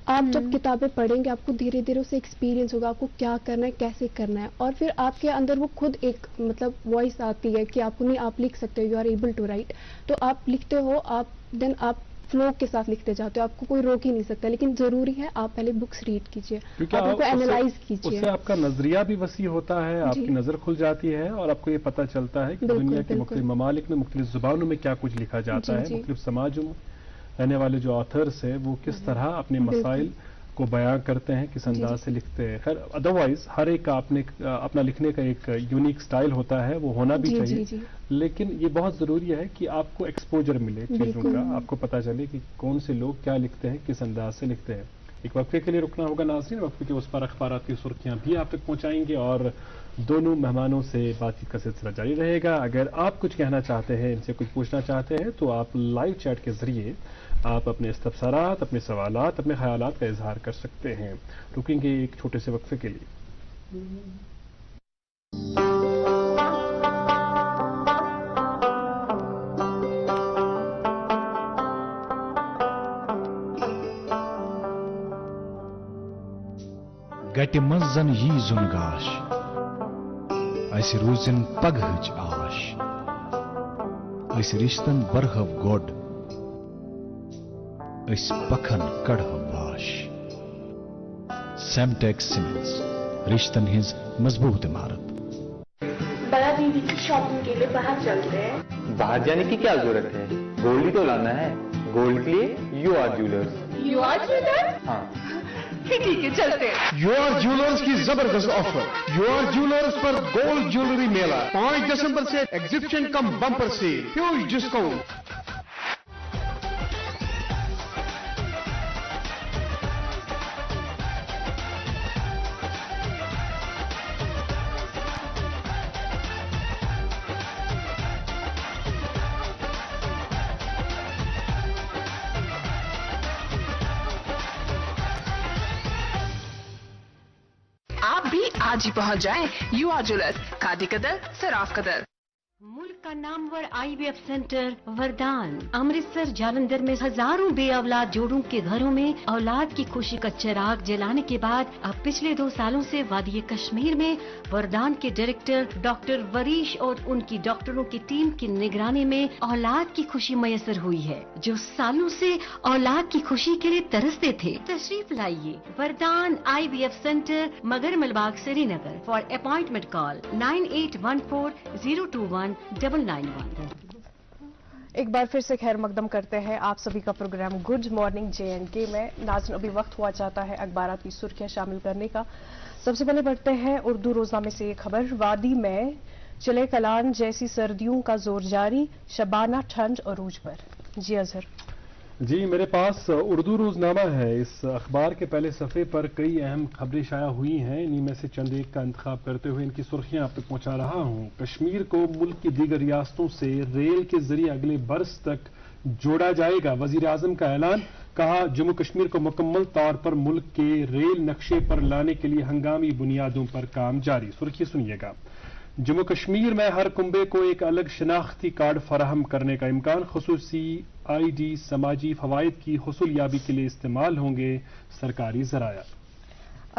آپ جب کتابیں پڑھیں گے آپ کو دھیرے دھیرے اسے ایکسپیرینس ہوگا, آپ کو کیا کرنا ہے, کیسے کرنا ہے, اور پھر آپ کے اندر وہ خود ایک مطلب وائس آتی ہے کہ آپ کو نہیں, آپ لکھ سکتے ہو, you are able to write. تو آپ لکھتے ہو, آپ فلو کے ساتھ لکھتے جاتے ہو, آپ کو کوئی روک ہی نہیں سکتا. لیکن ضروری ہے آپ پہلے بکس ریڈ کیجئے, آپ ان کو اینالائز کیجئے. اس سے آپ کا نظریہ بھی وسیع ہوتا ہے, آپ کی نظر کھل جاتی ہے, اور آپ کو یہ پتہ چلتا ہے کہ دنیا کے مختلف ممالک میں مختلف زبانوں میں کیا کچھ لکھا جاتا ہے, مختلف سماجوں میں رہنے والے جو آتھرس ہیں وہ کس طرح اپنے مسائل کو بیان کرتے ہیں, کس انداز سے لکھتے ہیں. خیر ادروائز ہر ایک کا اپنا لکھنے کا ایک یونیک سٹائل ہوتا ہے, وہ ہونا بھی چاہیے. لیکن یہ بہت ضروری ہے کہ آپ کو ایکسپوجر ملے چیزوں کا, آپ کو پتہ چلے کہ کون سے لوگ کیا لکھتے ہیں, کس انداز سے لکھتے ہیں. ایک وقفے کے لیے رکنا ہوگا ناظرین, وقفے کے اس پر اخبارات کی سرخیاں بھی آپ تک پہنچائیں گے اور دونوں مہمانوں سے بات چیت کا سلسلہ جاری رہے گا. اگر آپ کچھ کہنا چاہتے ہیں, ان سے کچھ پوچھنا چاہتے ہیں, تو آپ لائیو چیٹ کے ذریعے آپ اپنے استفسارات, اپنے سوالات, اپنے خیالات کا اظہار کر سکتے ہیں. رکیں گے ایک چھوٹے سے وقفے کے لیے. گٹہِ منٛز زن یی زُن گاش اَسہِ روٗزِن پگہٕچ آش أسۍ رِشتن برہو گۄڈ أسۍ پکھن کڑہو باش سیمٹیک سیمنٹس رشتن ہنز مضبوط عمارت. بڑا دیدی کی شاپنگ کے لیے باہر چلتے ہیں. باہر جانے کی کیا ضرورت ہے؟ گولڈ ہی تو لانا ہے. گولڈ کے لیے U R jewellers. U R jewellers? ہاں ٹھیک ہے چلتے ہیں. یو آر جیولرز کی زبردست آفر. یو آر جیولرز پر گولڈ جیولری میلہ 5 دسمبر سے exhibition cum bumper sale huge discount. آپ بھی آج ہی پہنچ جائیں یو آر جولرز، کھادی قدر، سراف قدر. ملک کا نامور آئی وی ایف سینٹر وردان امرتسر جالندھر میں ہزاروں بے اولاد جوڑوں کے گھروں میں اولاد کی خوشی کا چراغ جلانے کے بعد اب پچھلے 2 سالوں سے وادی کشمیر میں وردان کے ڈائریکٹر ڈاکٹر وریش اور ان کی ڈاکٹروں کی ٹیم کی نگرانی میں اولاد کی خوشی میسر ہوئی ہے. جو سالوں سے اولاد کی خوشی کے لیے ترستے تھے، تشریف لائیے وردان آئی وی ایف سینٹر مگر ملباغ سری نگر. فار اپوائنٹمنٹ کال 9814021991. ایک بار پھر سے خیر مقدم کرتے ہیں آپ سبھی کا programme good morning J and K میں. ناظرین ابھی وقت ہوا چاہتا ہے اخبارات کی سرخیاں شامل کرنے کا. سب سے پہلے پڑھتے ہیں اردو روزنامے سے یہ خبر. وادی میں چلے کلان جیسی سردیوں کا زور جاری، شبانہ ٹھنڈ عروج پر. جی اظہر. جی میرے پاس اردو روزنامہ ہے. اس اخبار کے پہلے صفحے پر کئی اہم خبریں شائع ہوئی ہیں. انہی میں سے چند ایک کا انتخاب کرتے ہوئے ان کی سرخیاں آپ تک پہنچا رہا ہوں. کشمیر کو ملک کی دیگر ریاستوں سے ریل کے ذریعے اگلے برس تک جوڑا جائے گا، وزیر اعظم کا اعلان. کہا جموں کشمیر کو مکمل طور پر ملک کے ریل نقشے پر لانے کے لیے ہنگامی بنیادوں پر کام جاری. سرخی سنیے گا. جموں کشمیر میں ہر کنبے کو ایک الگ شناختی کارڈ فراہم کرنے کا امکان. خصوصی آئی ڈی سماجی فوائد کی حصولیابی کے لیے استعمال ہوں گے سرکاری ذرائع.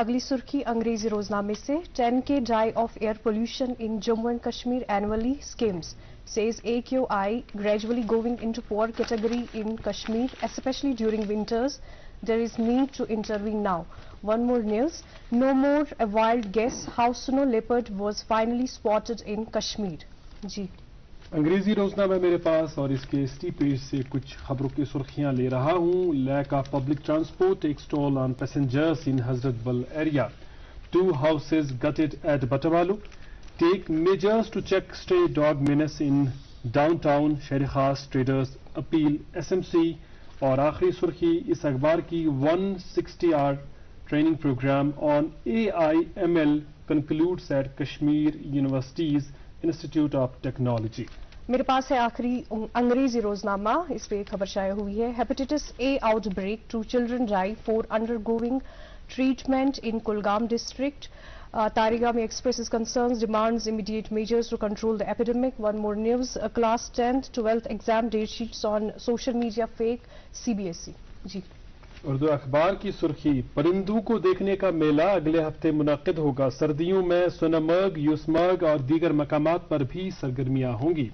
اگلی سرخی انگریزی روزنامے سے 10K die of air pollution in Jammu and Kashmir annually schemes says AQI gradually going into poor category in Kashmir, especially during winters. There is need to intervene now. One more news. No more a wild guess how snow leopard was finally spotted in Kashmir. جی انگریزی روزنامہ میرے پاس اور اس کے اسٹی page سے کچھ خبروں کی سرخیاں لے رہا ہوں. Lack of public transport takes toll on passengers in Hazrat Bal area. 2 houses gutted at Batavalu. Take measures to check stray dog menace in downtown. شہر خاص ٹریڈرز اپیل SMC. اور آخری سرخی اس اخبار کی 160 hour training program on AIML concludes at Kashmir University's Institute of Technology. میرے پاس ہے آخری انگریزی روزنامہ. اس پہ خبر شائع ہوئی ہے. Hepatitis A out break 2 children die for undergoing treatment in Kulgam district. Tarigami expresses concerns, demands immediate measures to control the epidemic. One more news. Class 10th 12th exam date sheets on social media fake CBSE. جی اردو اخبار کی سرخی پرندوں کو دیکھنے کا میلہ اگلے ہفتے منعقد ہوگا. سردیوں میں سونامرگ، یوسمرگ اور دیگر مقامات پر بھی سرگرمیاں ہوں گی.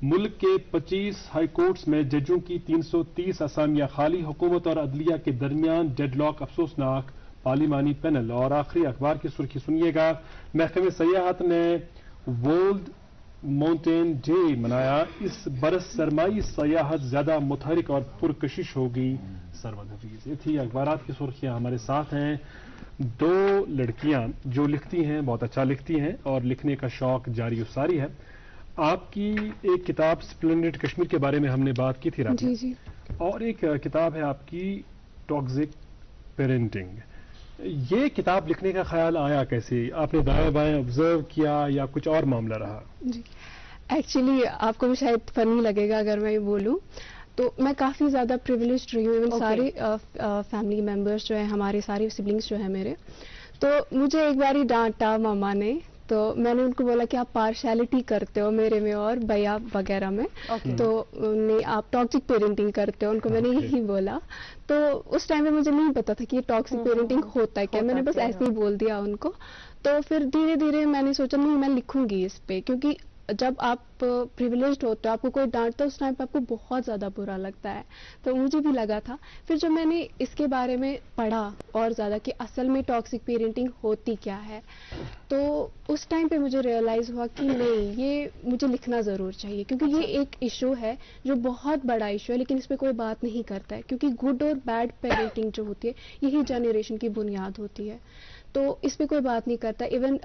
ملک کے 25 ہائی کورٹس میں ججوں کی 330 اسامیاں خالی. حکومت اور عدلیہ کے درمیان ڈیڈ لاک افسوسناک. پارلیمانی پینل. اور آخری اخبار کی سرخی سنیے گا. محکمہ سیاحت نے ورلڈ ماؤنٹین ڈے منایا. اس برس سرمائی سیاحت زیادہ متحرک اور پرکشش ہوگی. سرود حفیظ. یہ تھی اخبارات کی سرخیاں. ہمارے ساتھ ہیں 2 لڑکیاں جو لکھتی ہیں، بہت اچھا لکھتی ہیں اور لکھنے کا شوق جاری و ساری ہے. آپ کی ایک کتاب سپلینڈڈ کشمیر کے بارے میں ہم نے بات کی تھی رات میں. جی اور ایک کتاب ہے آپ کی ٹاکسک پیرنٹنگ. یہ کتاب لکھنے کا خیال آیا کیسے؟ آپ نے دائیں بائیں آبزرو کیا یا کچھ اور معاملہ رہا؟ جی ایکچولی آپ کو بھی شاید فنی لگے گا اگر میں یہ بولوں تو میں کافی زیادہ پریویلیجڈ رہی ہوں. ایون سارے فیملی ممبرس جو ہیں ہمارے، سارے سبلنگس جو ہیں میرے، تو مجھے ایک بار ہی ڈانٹا ماما نے. تو میں نے ان کو بولا کہ آپ پارشیلٹی کرتے ہو میرے میں اور بھیا وغیرہ میں, تو نہیں آپ ٹاکسک پیرنٹنگ کرتے ہو, ان کو میں نے یہی بولا. تو اس ٹائم میں مجھے نہیں پتا تھا کہ یہ ٹاکسک پیرنٹنگ ہوتا ہے کیا, میں نے بس ایسے ہی بول دیا ان کو. تو پھر دھیرے دھیرے میں نے سوچا نہیں میں لکھوں گی اس پہ, کیونکہ جب آپ پریویلیجڈ ہوتے ہو, آپ کو کوئی ڈانٹتا ہے اس ٹائم پہ آپ کو بہت زیادہ برا لگتا ہے, تو مجھے بھی لگا تھا. پھر جب میں نے اس کے بارے میں پڑھا اور زیادہ کہ اصل میں ٹاکسک پیرنٹنگ ہوتی کیا ہے, تو اس ٹائم پہ مجھے ریئلائز ہوا کہ نہیں یہ مجھے لکھنا ضرور چاہیے, کیونکہ یہ ایک ایشو ہے جو بہت بڑا ایشو ہے, لیکن اس پہ کوئی بات نہیں کرتا ہے, کیونکہ گڈ اور بیڈ پیرنٹنگ جو ہوتی ہے یہی جنریشن کی بنیاد ہوتی ہے, تو اس پہ کوئی بات نہیں کرتا. ایون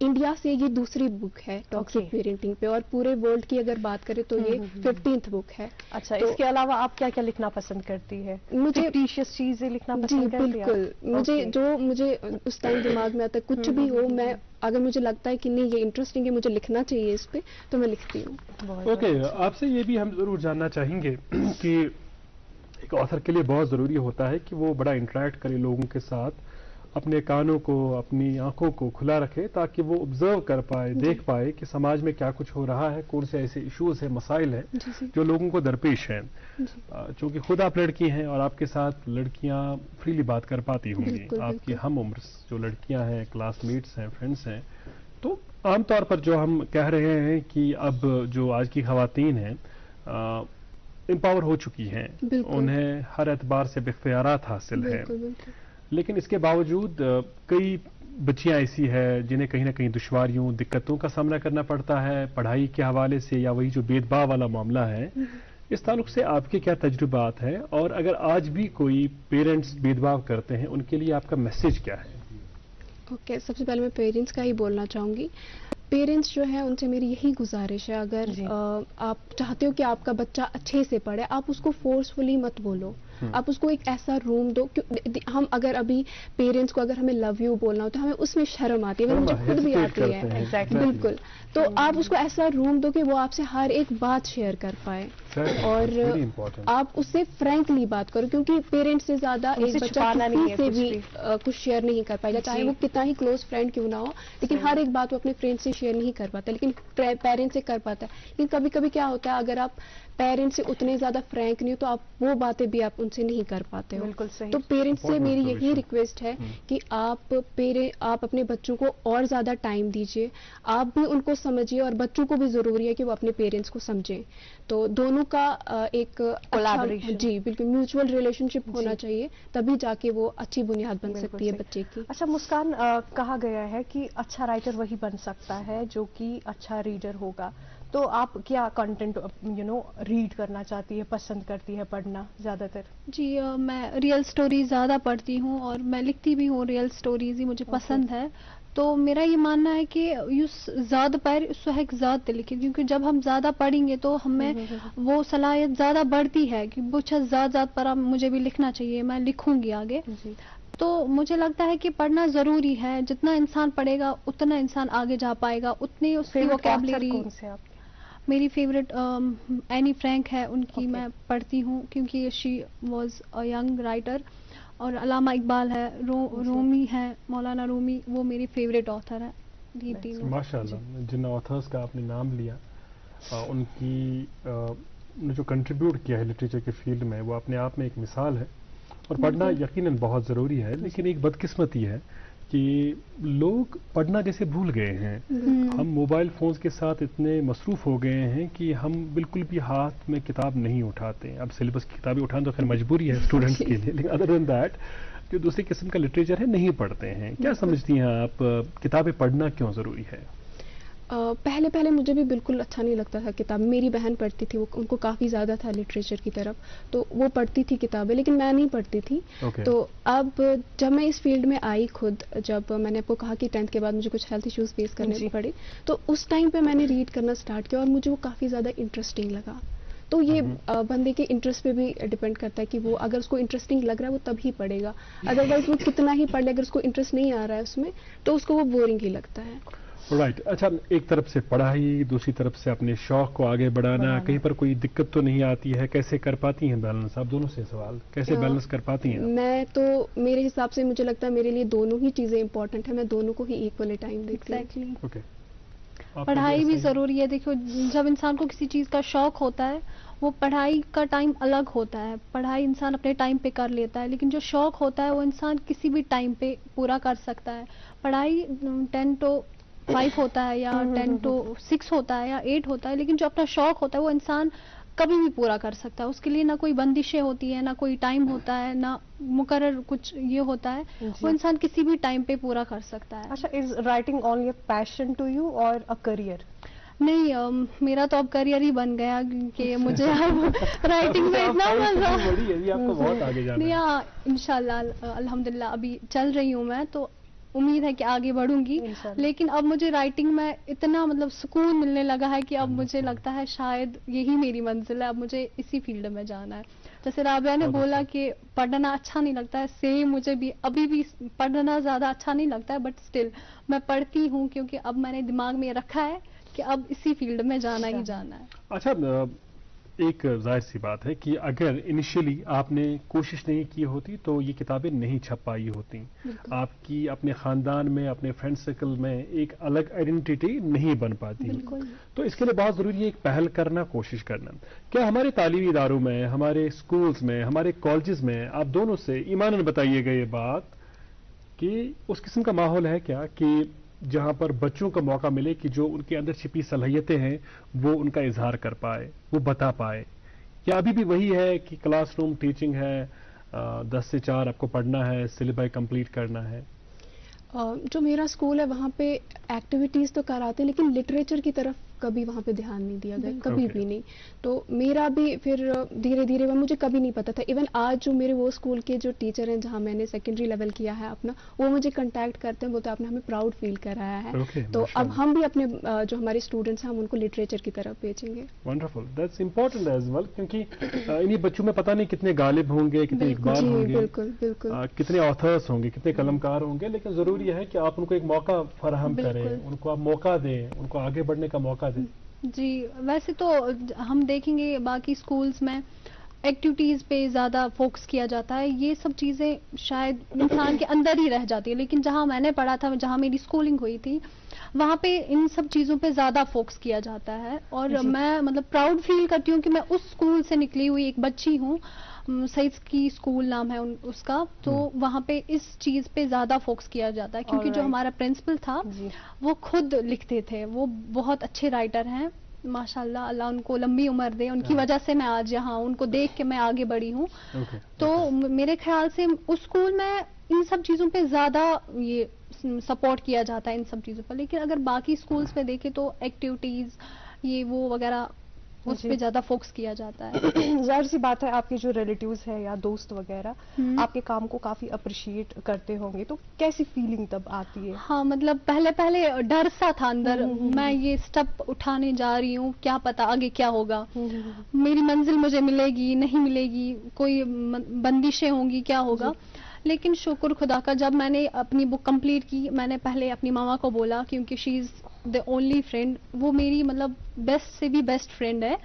انڈیا سے یہ دوسری بک ہے ٹاکسک پیرنٹنگ پہ, اور پورے ورلڈ کی اگر بات کریں تو یہ 15th بک ہے. اچھا, اس کے علاوہ آپ کیا کیا لکھنا پسند کرتی ہے؟ مجھے فکٹیشیس چیزیں لکھنا پسند کرتی ہے؟ بالکل, مجھے اس ٹائم دماغ میں آتا ہے کچھ بھی ہو, میں اگر مجھے لگتا ہے کہ نہیں یہ انٹرسٹنگ ہے مجھے لکھنا چاہیے اس پہ, تو میں لکھتی ہوں. اوکے, آپ سے یہ بھی ہم ضرور جاننا چاہیں گے کہ ایک آتھر کے لیے بہت ضروری ہوتا ہے کہ وہ بڑا انٹریکٹ کرے لوگوں کے ساتھ, اپنے کانوں کو اپنی آنکھوں کو کھلا رکھے تاکہ وہ آبزرو کر پائے, دیکھ پائے کہ سماج میں کیا کچھ ہو رہا ہے, کون سے ایسے ایشوز ہیں, مسائل ہیں جو لوگوں کو درپیش ہیں. چونکہ خود آپ لڑکی ہیں اور آپ کے ساتھ لڑکیاں فریلی بات کر پاتی ہوں گی, آپ کی ہم عمر جو لڑکیاں ہیں, کلاس میٹس ہیں, فرینڈس ہیں, تو عام طور پر جو ہم کہہ رہے ہیں کہ اب جو آج کی خواتین ہیں امپاور ہو چکی ہیں, انہیں ہر اعتبار سے اختیارات حاصل ہیں, لیکن اس کے باوجود کئی بچیاں ایسی ہیں جنہیں کہیں نہ کہیں دشواریوں, دقتوں کا سامنا کرنا پڑتا ہے پڑھائی کے حوالے سے, یا وہی جو بید باؤ والا معاملہ ہے. اس تعلق سے آپ کے کیا تجربات ہیں, اور اگر آج بھی کوئی پیرنٹس بید باؤ کرتے ہیں ان کے لیے آپ کا میسج کیا ہے؟ اوکے, سب سے پہلے میں پیرنٹس کا ہی بولنا چاہوں گی. پیرنٹس جو ہیں ان سے میری یہی گزارش ہے, اگر آپ چاہتے ہو کہ آپ کا بچہ اچھے سے پڑھے, آپ اس کو فورسفلی مت بولو, آپ اس کو ایک ایسا روم دو. ہم اگر ابھی پیرنٹس کو اگر ہمیں لو یو بولنا ہوتا ہے ہمیں اس میں شرم آتی ہے, مجھے خود بھی آتی ہے, بالکل. تو آپ اس کو ایسا روم دو کہ وہ آپ سے ہر ایک بات شیئر کر پائے, اور آپ اس سے فرینکلی بات کرو, کیونکہ پیرنٹس سے زیادہ ایک بچہ کسی سے بھی کچھ شیئر نہیں کر پائے گا, چاہے وہ کتنا ہی کلوز فرینڈ کیوں نہ ہو, لیکن ہر ایک بات وہ اپنے فرینڈ سے شیئر نہیں کر پاتا, لیکن پیرنٹ سے کر پاتا ہے. لیکن کبھی کبھی کیا ہوتا ہے, اگر آپ پیرنٹس سے اتنے زیادہ فرینک نہیں ہو تو آپ وہ باتیں بھی آپ ان سے نہیں کر پاتے ہو. تو پیرنٹس سے میری یہی ریکویسٹ ہے کہ آپ اپنے بچوں کو اور زیادہ ٹائم دیجیے, آپ بھی ان کو سمجھیے اور بچوں کو بھی ضروری ہے کہ وہ اپنے پیرنٹس کو سمجھیں. تو دونوں کا ایک جی بالکل میوچول ریلیشن شپ ہونا چاہیے, تبھی جا کے وہ اچھی بنیاد بن سکتی ہے بچے کی. اچھا مسکان, کہا گیا ہے کہ اچھا رائٹر وہی بن سکتا ہے جو کہ اچھا ریڈر ہوگا, تو آپ کیا کنٹینٹ ریڈ کرنا چاہتی ہے, پسند کرتی ہے پڑھنا زیادہ تر؟ جی میں ریئل سٹوریز زیادہ پڑھتی ہوں اور میں لکھتی بھی ہوں, ریئل سٹوریز ہی مجھے پسند ہے. تو میرا یہ ماننا ہے کہ زیادہ پڑھ اس وقت زیادہ لکھے, کیونکہ جب ہم زیادہ پڑھیں گے تو ہمیں وہ صلاحیت زیادہ بڑھتی ہے کہ بچہ زیادہ پڑھا, مجھے بھی لکھنا چاہیے, میں لکھوں گی آگے. تو مجھے لگتا ہے کہ پڑھنا ضروری ہے, جتنا انسان پڑھے گا اتنا انسان آگے جا پائے گا, اتنی اس کی ووکیبلری. میری فیوریٹ اینی فرینک ہے, ان کی میں پڑھتی ہوں کیونکہ she was a young writer. اور علامہ اقبال ہے, رومی ہے, مولانا رومی, وہ میری فیوریٹ آتھر ہے. ماشاء اللہ, جن آتھرس کا آپ نے نام لیا ان کی نے جو کنٹریبیوٹ کیا ہے لٹریچر کے فیلڈ میں, وہ اپنے آپ میں ایک مثال ہے, اور پڑھنا یقیناً بہت ضروری ہے. لیکن ایک بدقسمتی ہے کہ لوگ پڑھنا جیسے بھول گئے ہیں. ہم موبائل فونز کے ساتھ اتنے مصروف ہو گئے ہیں کہ ہم بالکل بھی ہاتھ میں کتاب نہیں اٹھاتے. اب سلیبس کی کتابیں اٹھانا تو خیر مجبوری ہے اسٹوڈنٹس کے لیے, لیکن ادر دین دیٹ جو دوسری قسم کا لٹریچر ہے نہیں پڑھتے ہیں. کیا سمجھتی ہیں آپ, کتابیں پڑھنا کیوں ضروری ہے؟ پہلے مجھے بھی بالکل اچھا نہیں لگتا تھا کتاب. میری بہن پڑھتی تھی, ان کو کافی زیادہ تھا لٹریچر کی طرف, تو وہ پڑھتی تھی کتابیں, لیکن میں نہیں پڑھتی تھی. تو اب جب میں اس فیلڈ میں آئی خود, جب میں نے آپ کو کہا کہ 10th کے بعد مجھے کچھ ہیلتھ ایشوز فیس کرنے پڑے, تو اس ٹائم پہ میں نے ریڈ کرنا سٹارٹ کیا اور مجھے وہ کافی زیادہ انٹرسٹنگ لگا. تو یہ بندے کے انٹرسٹ پہ بھی ڈپینڈ کرتا ہے کہ وہ اگر اس کو انٹرسٹنگ لگ رہا ہے وہ تب ہی پڑھے گا, ادروائز وہ کتنا ہی پڑھ لے, اگر اس کو انٹرسٹ نہیں آ رہا ہے اس میں تو اس کو وہ بورنگ ہی لگتا ہے. राइट। अच्छा, एक तरफ से पढ़ाई, दूसरी तरफ से अपने शौक को आगे बढ़ाना, कहीं पर कोई दिक्कत तो नहीं आती है? कैसे कर पाती हैं बैलेंस? आप दोनों से सवाल, कैसे बैलेंस कर पाती हैं? मैं तो मेरे हिसाब से मुझे लगता है मेरे लिए दोनों ही चीजें इंपॉर्टेंट है, मैं दोनों को ही इक्वली टाइम देती हूँ। एग्जैक्टली। ओके। पढ़ाई भी जरूरी है। देखो, जब इंसान को किसी चीज का शौक होता है, वो पढ़ाई का टाइम अलग होता है। पढ़ाई इंसान अपने टाइम पे कर लेता है, लेकिन जो शौक होता है वो इंसान किसी भी टाइम पे पूरा कर सकता है। पढ़ाई 10 to 5 होता है या 10 to 6 होता है या 8 होता है, लेकिन जो अपना शौक होता है वो इंसान कभी भी पूरा कर सकता है। उसके लिए ना कोई बंदिशें होती है, ना कोई टाइम होता है, ना मुकर्रर कुछ ये होता है, वो इंसान किसी भी टाइम पे पूरा कर सकता है। अच्छा, is writing only a passion to you और अ करियर? नहीं, मेरा तो अब करियर ही बन गया कि मुझे अब राइटिंग में इतना मजा। आपको बहुत आगे जाना है। इंशाल्लाह, अल्हम्दुलिल्लाह अभी चल रही हूँ मैं, तो उम्मीद है कि आगे बढ़ूंगी। लेकिन अब मुझे राइटिंग में इतना मतलब सुकून मिलने लगा है कि अब मुझे लगता है शायद यही मेरी मंजिल है, अब मुझे इसी फील्ड में जाना है। जैसे राबिया ने बोला कि पढ़ना अच्छा नहीं लगता है, सेम मुझे भी अभी भी पढ़ना ज्यादा अच्छा नहीं लगता है, बट स्टिल मैं पढ़ती हूँ क्योंकि अब मैंने दिमाग में रखा है कि अब इसी फील्ड में जाना ही जाना है। अच्छा, एक जाहिर सी बात है कि अगर इनिशियली आपने कोशिश नहीं की होती तो ये किताबें नहीं छप पाई होती। आपकी अपने खानदान में, अपने फ्रेंड सर्कल में एक अलग आइडेंटिटी नहीं बन पाती। तो इसके लिए बहुत जरूरी है एक पहल करना, कोशिश करना। क्या हमारे तालीमी इदारों में, हमारे स्कूल्स में, हमारे कॉलेजेस में, आप दोनों से ईमानन बताइएगा ये बात कि उस किस्म का माहौल है क्या कि जहां पर बच्चों को मौका मिले कि जो उनके अंदर छिपी सलाहियतें हैं वो उनका इजहार कर पाए, वो बता पाए? या अभी भी वही है कि क्लासरूम टीचिंग है, 10 से 4 आपको पढ़ना है, सिलेबस कंप्लीट करना है? जो मेरा स्कूल है वहाँ पे एक्टिविटीज तो कराते हैं, लेकिन लिटरेचर की तरफ कभी वहाँ पे ध्यान नहीं दिया गया, कभी भी नहीं। तो मेरा भी फिर धीरे धीरे मुझे कभी नहीं पता था। इवन आज जो मेरे वो स्कूल के जो टीचर हैं जहाँ मैंने सेकेंडरी लेवल किया है अपना, वो मुझे कांटेक्ट करते हैं, बोलते हैं आपने हमें प्राउड फील कराया है। तो अब हम भी अपने जो हमारे स्टूडेंट्स हैं हम उनको लिटरेचर की तरफ भेजेंगे। Wonderful, that's important as well, क्योंकि इन्हीं बच्चों में पता नहीं कितने गालिब होंगे, कितने इकबाल होंगे, बिल्कुल बिल्कुल, कितने ऑथर्स होंगे, कितने कलमकार होंगे, लेकिन जरूरी है कि आप उनको एक मौका फराहम करें, उनको आप मौका दें, उनको आगे बढ़ने का मौका दें। जी, वैसे तो हम देखेंगे बाकी स्कूल्स में एक्टिविटीज पे ज्यादा फोकस किया जाता है, ये सब चीजें शायद इंसान के अंदर ही रह जाती है। लेकिन जहाँ मैंने पढ़ा था, जहाँ मेरी स्कूलिंग हुई थी, वहाँ पे इन सब चीजों पे ज्यादा फोकस किया जाता है। और मैं मतलब प्राउड फील करती हूँ कि मैं उस स्कूल से निकली हुई एक बच्ची हूँ। सईद की स्कूल नाम है उसका, तो वहाँ पे इस चीज पे ज्यादा फोकस किया जाता है क्योंकि जो हमारा प्रिंसिपल था वो खुद लिखते थे, वो बहुत अच्छे राइटर हैं माशाल्लाह, अल्लाह उनको लंबी उम्र दे। उनकी वजह से मैं आज यहाँ, उनको देख के मैं आगे बढ़ी हूँ। तो मेरे ख्याल से उस स्कूल में इन सब चीजों पे ज्यादा ये सपोर्ट किया जाता है इन सब चीजों पर। लेकिन अगर बाकी स्कूल्स पे देखें तो एक्टिविटीज ये वो वगैरह उस पे ज्यादा फोकस किया जाता है। जाहिर सी बात है आपके जो रिलेटिव्स हैं या दोस्त वगैरह आपके काम को काफी अप्रिशिएट करते होंगे, तो कैसी फीलिंग तब आती है? हाँ, मतलब पहले पहले डर सा था अंदर, मैं ये स्टेप उठाने जा रही हूँ, क्या पता आगे क्या होगा, मेरी मंजिल मुझे मिलेगी नहीं मिलेगी, कोई बंदिशें होंगी, क्या होगा। लेकिन शुक्र खुदा का, जब मैंने अपनी बुक कंप्लीट की, मैंने पहले अपनी मामा को बोला क्योंकि she is the only friend, वो मेरी मतलब बेस्ट से भी बेस्ट फ्रेंड है।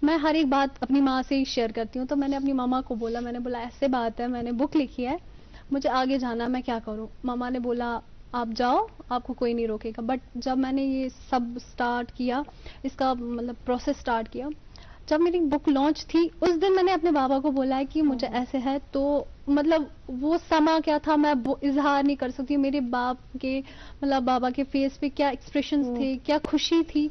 मैं हर एक बात अपनी माँ से ही शेयर करती हूँ। तो मैंने अपनी मामा को बोला, मैंने बोला ऐसे बात है, मैंने बुक लिखी है, मुझे आगे जाना, मैं क्या करूँ? मामा ने बोला आप जाओ, आपको कोई नहीं रोकेगा। बट जब मैंने ये सब स्टार्ट किया, इसका मतलब प्रोसेस स्टार्ट किया, जब मेरी बुक लॉन्च थी उस दिन मैंने अपने बाबा को बोला है कि मुझे ऐसे है। तो मतलब वो समा क्या था मैं वो इजहार नहीं कर सकती। मेरे बाप के मतलब बाबा के फेस पे क्या एक्सप्रेशंस थे, क्या खुशी थी,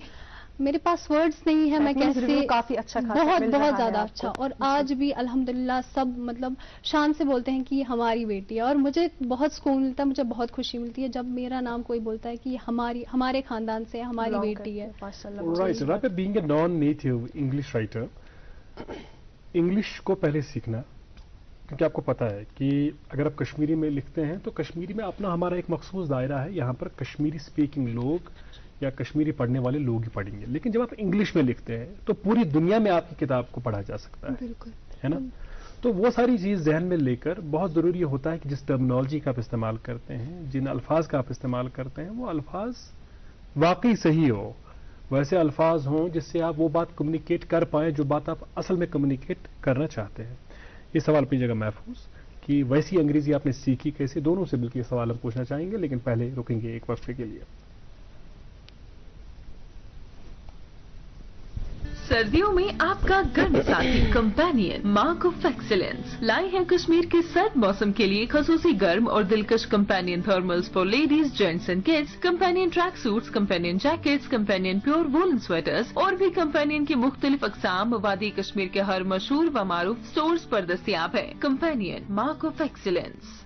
मेरे पास वर्ड्स नहीं है। मैं कैसे, काफी अच्छा बहुत बहुत ज्यादा अच्छा। और आज भी अल्हम्दुलिल्लाह सब मतलब शान से बोलते हैं कि ये हमारी बेटी है। और मुझे बहुत सुकून मिलता है, मुझे बहुत खुशी मिलती है जब मेरा नाम कोई बोलता है कि हमारे खानदान से हमारी बेटी है। Right, Rabia being a non native English writer, English को पहले सीखना, क्योंकि आपको पता है कि अगर आप कश्मीरी में लिखते हैं तो कश्मीरी में अपना हमारा एक मखसूस दायरा है, यहाँ पर कश्मीरी स्पीकिंग लोग या कश्मीरी पढ़ने वाले लोग ही पढ़ेंगे। लेकिन जब आप इंग्लिश में लिखते हैं तो पूरी दुनिया में आपकी किताब को पढ़ा जा सकता है, है ना? तो वो सारी चीज़ ध्यान में लेकर बहुत ज़रूरी होता है कि जिस टर्मिनोलॉजी का आप इस्तेमाल करते हैं, जिन अल्फाज का आप इस्तेमाल करते हैं, वो अल्फाज वाकई सही हो, वैसे अल्फाज हों जिससे आप वो बात कम्युनिकेट कर पाएं जो बात आप असल में कम्युनिकेट करना चाहते हैं। ये सवाल अपनी जगह महफूज कि वैसी अंग्रेजी आपने सीखी कैसे, दोनों से मिलकर ये सवाल हम पूछना चाहेंगे, लेकिन पहले रुकेंगे एक वक्फे के लिए। सर्दियों में आपका गर्म साथी कंपेनियन मार्क ऑफ एक्सीलेंस लाए हैं कश्मीर के सर्द मौसम के लिए खसूसी गर्म और दिलकश companion thermals for ladies, gents and kids, companion track suits, companion jackets, companion pure woollen sweaters और भी कंपेनियन की मुख्तलिफ अकसाम वादी कश्मीर के हर मशहूर व मारूफ स्टोर्स पर दस्तियाब है। Companion mark of excellence.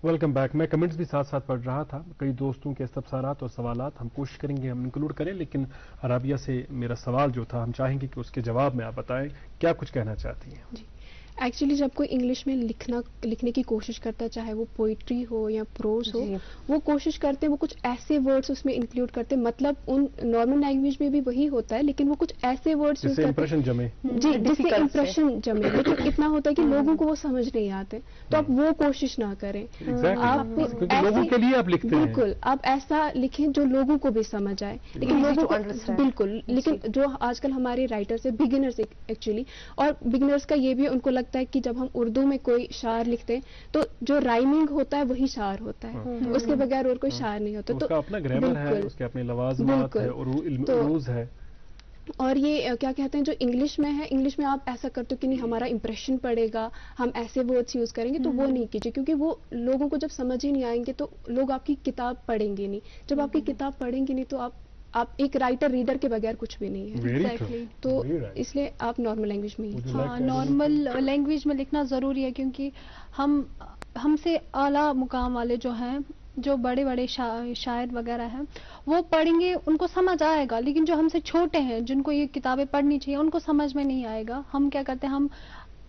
Welcome back. मैं कमेंट्स भी साथ साथ पढ़ रहा था, कई दोस्तों के इस्तफसारात और सवालात हम कोशिश करेंगे हम इंक्लूड करें, लेकिन राबिया से मेरा सवाल जो था हम चाहेंगे कि उसके जवाब में आप बताएं क्या कुछ कहना चाहती हैं। जी, एक्चुअली जब कोई इंग्लिश में लिखने की कोशिश करता है, चाहे वो पोइट्री हो या प्रोज हो, वो कोशिश करते हैं वो कुछ ऐसे वर्ड्स उसमें इंक्लूड करते हैं, मतलब उन नॉर्मल लैंग्वेज में भी वही होता है लेकिन वो कुछ ऐसे वर्ड्स यूज करते हैं इंप्रेशन जमे, जी, जिससे इंप्रेशन जमे, लेकिन इतना होता है कि लोगों को वो समझ नहीं आते, तो आप वो कोशिश ना करें। आप लोगों के लिए आप लिखते हैं, बिल्कुल आप ऐसा लिखें जो लोगों को भी समझ आए, लेकिन लोगों को बिल्कुल, लेकिन जो आजकल हमारे राइटर्स है बिगिनर्स एक्चुअली, और बिगिनर्स का ये भी उनको लगता है कि जब हम उर्दू में कोई शायर लिखते हैं तो जो राइमिंग होता है वही शायर होता है, उसके बगैर और कोई शायर नहीं होता। तो उसका अपना ग्रामर है, उसके अपने लवाज़मात है और उरूज है। और ये क्या कहते हैं जो इंग्लिश में है, इंग्लिश में आप ऐसा करते हो कि नहीं हमारा इंप्रेशन पड़ेगा, हम ऐसे वर्ड्स यूज करेंगे, तो वो नहीं कीजिए, क्योंकि वो लोगों को जब समझ ही नहीं आएंगे तो लोग आपकी किताब पढ़ेंगे नहीं, जब आपकी किताब पढ़ेंगे नहीं तो आप एक राइटर रीडर के बगैर कुछ भी नहीं है। Exactly. तो इसलिए आप नॉर्मल लैंग्वेज में ही, हाँ, नॉर्मल लैंग्वेज में लिखना ज़रूरी है, क्योंकि हमसे आला मुकाम वाले जो हैं, जो बड़े बड़े शायर वगैरह हैं, वो पढ़ेंगे उनको समझ आएगा, लेकिन जो हमसे छोटे हैं जिनको ये किताबें पढ़नी चाहिए उनको समझ में नहीं आएगा। हम क्या करते हैं, हम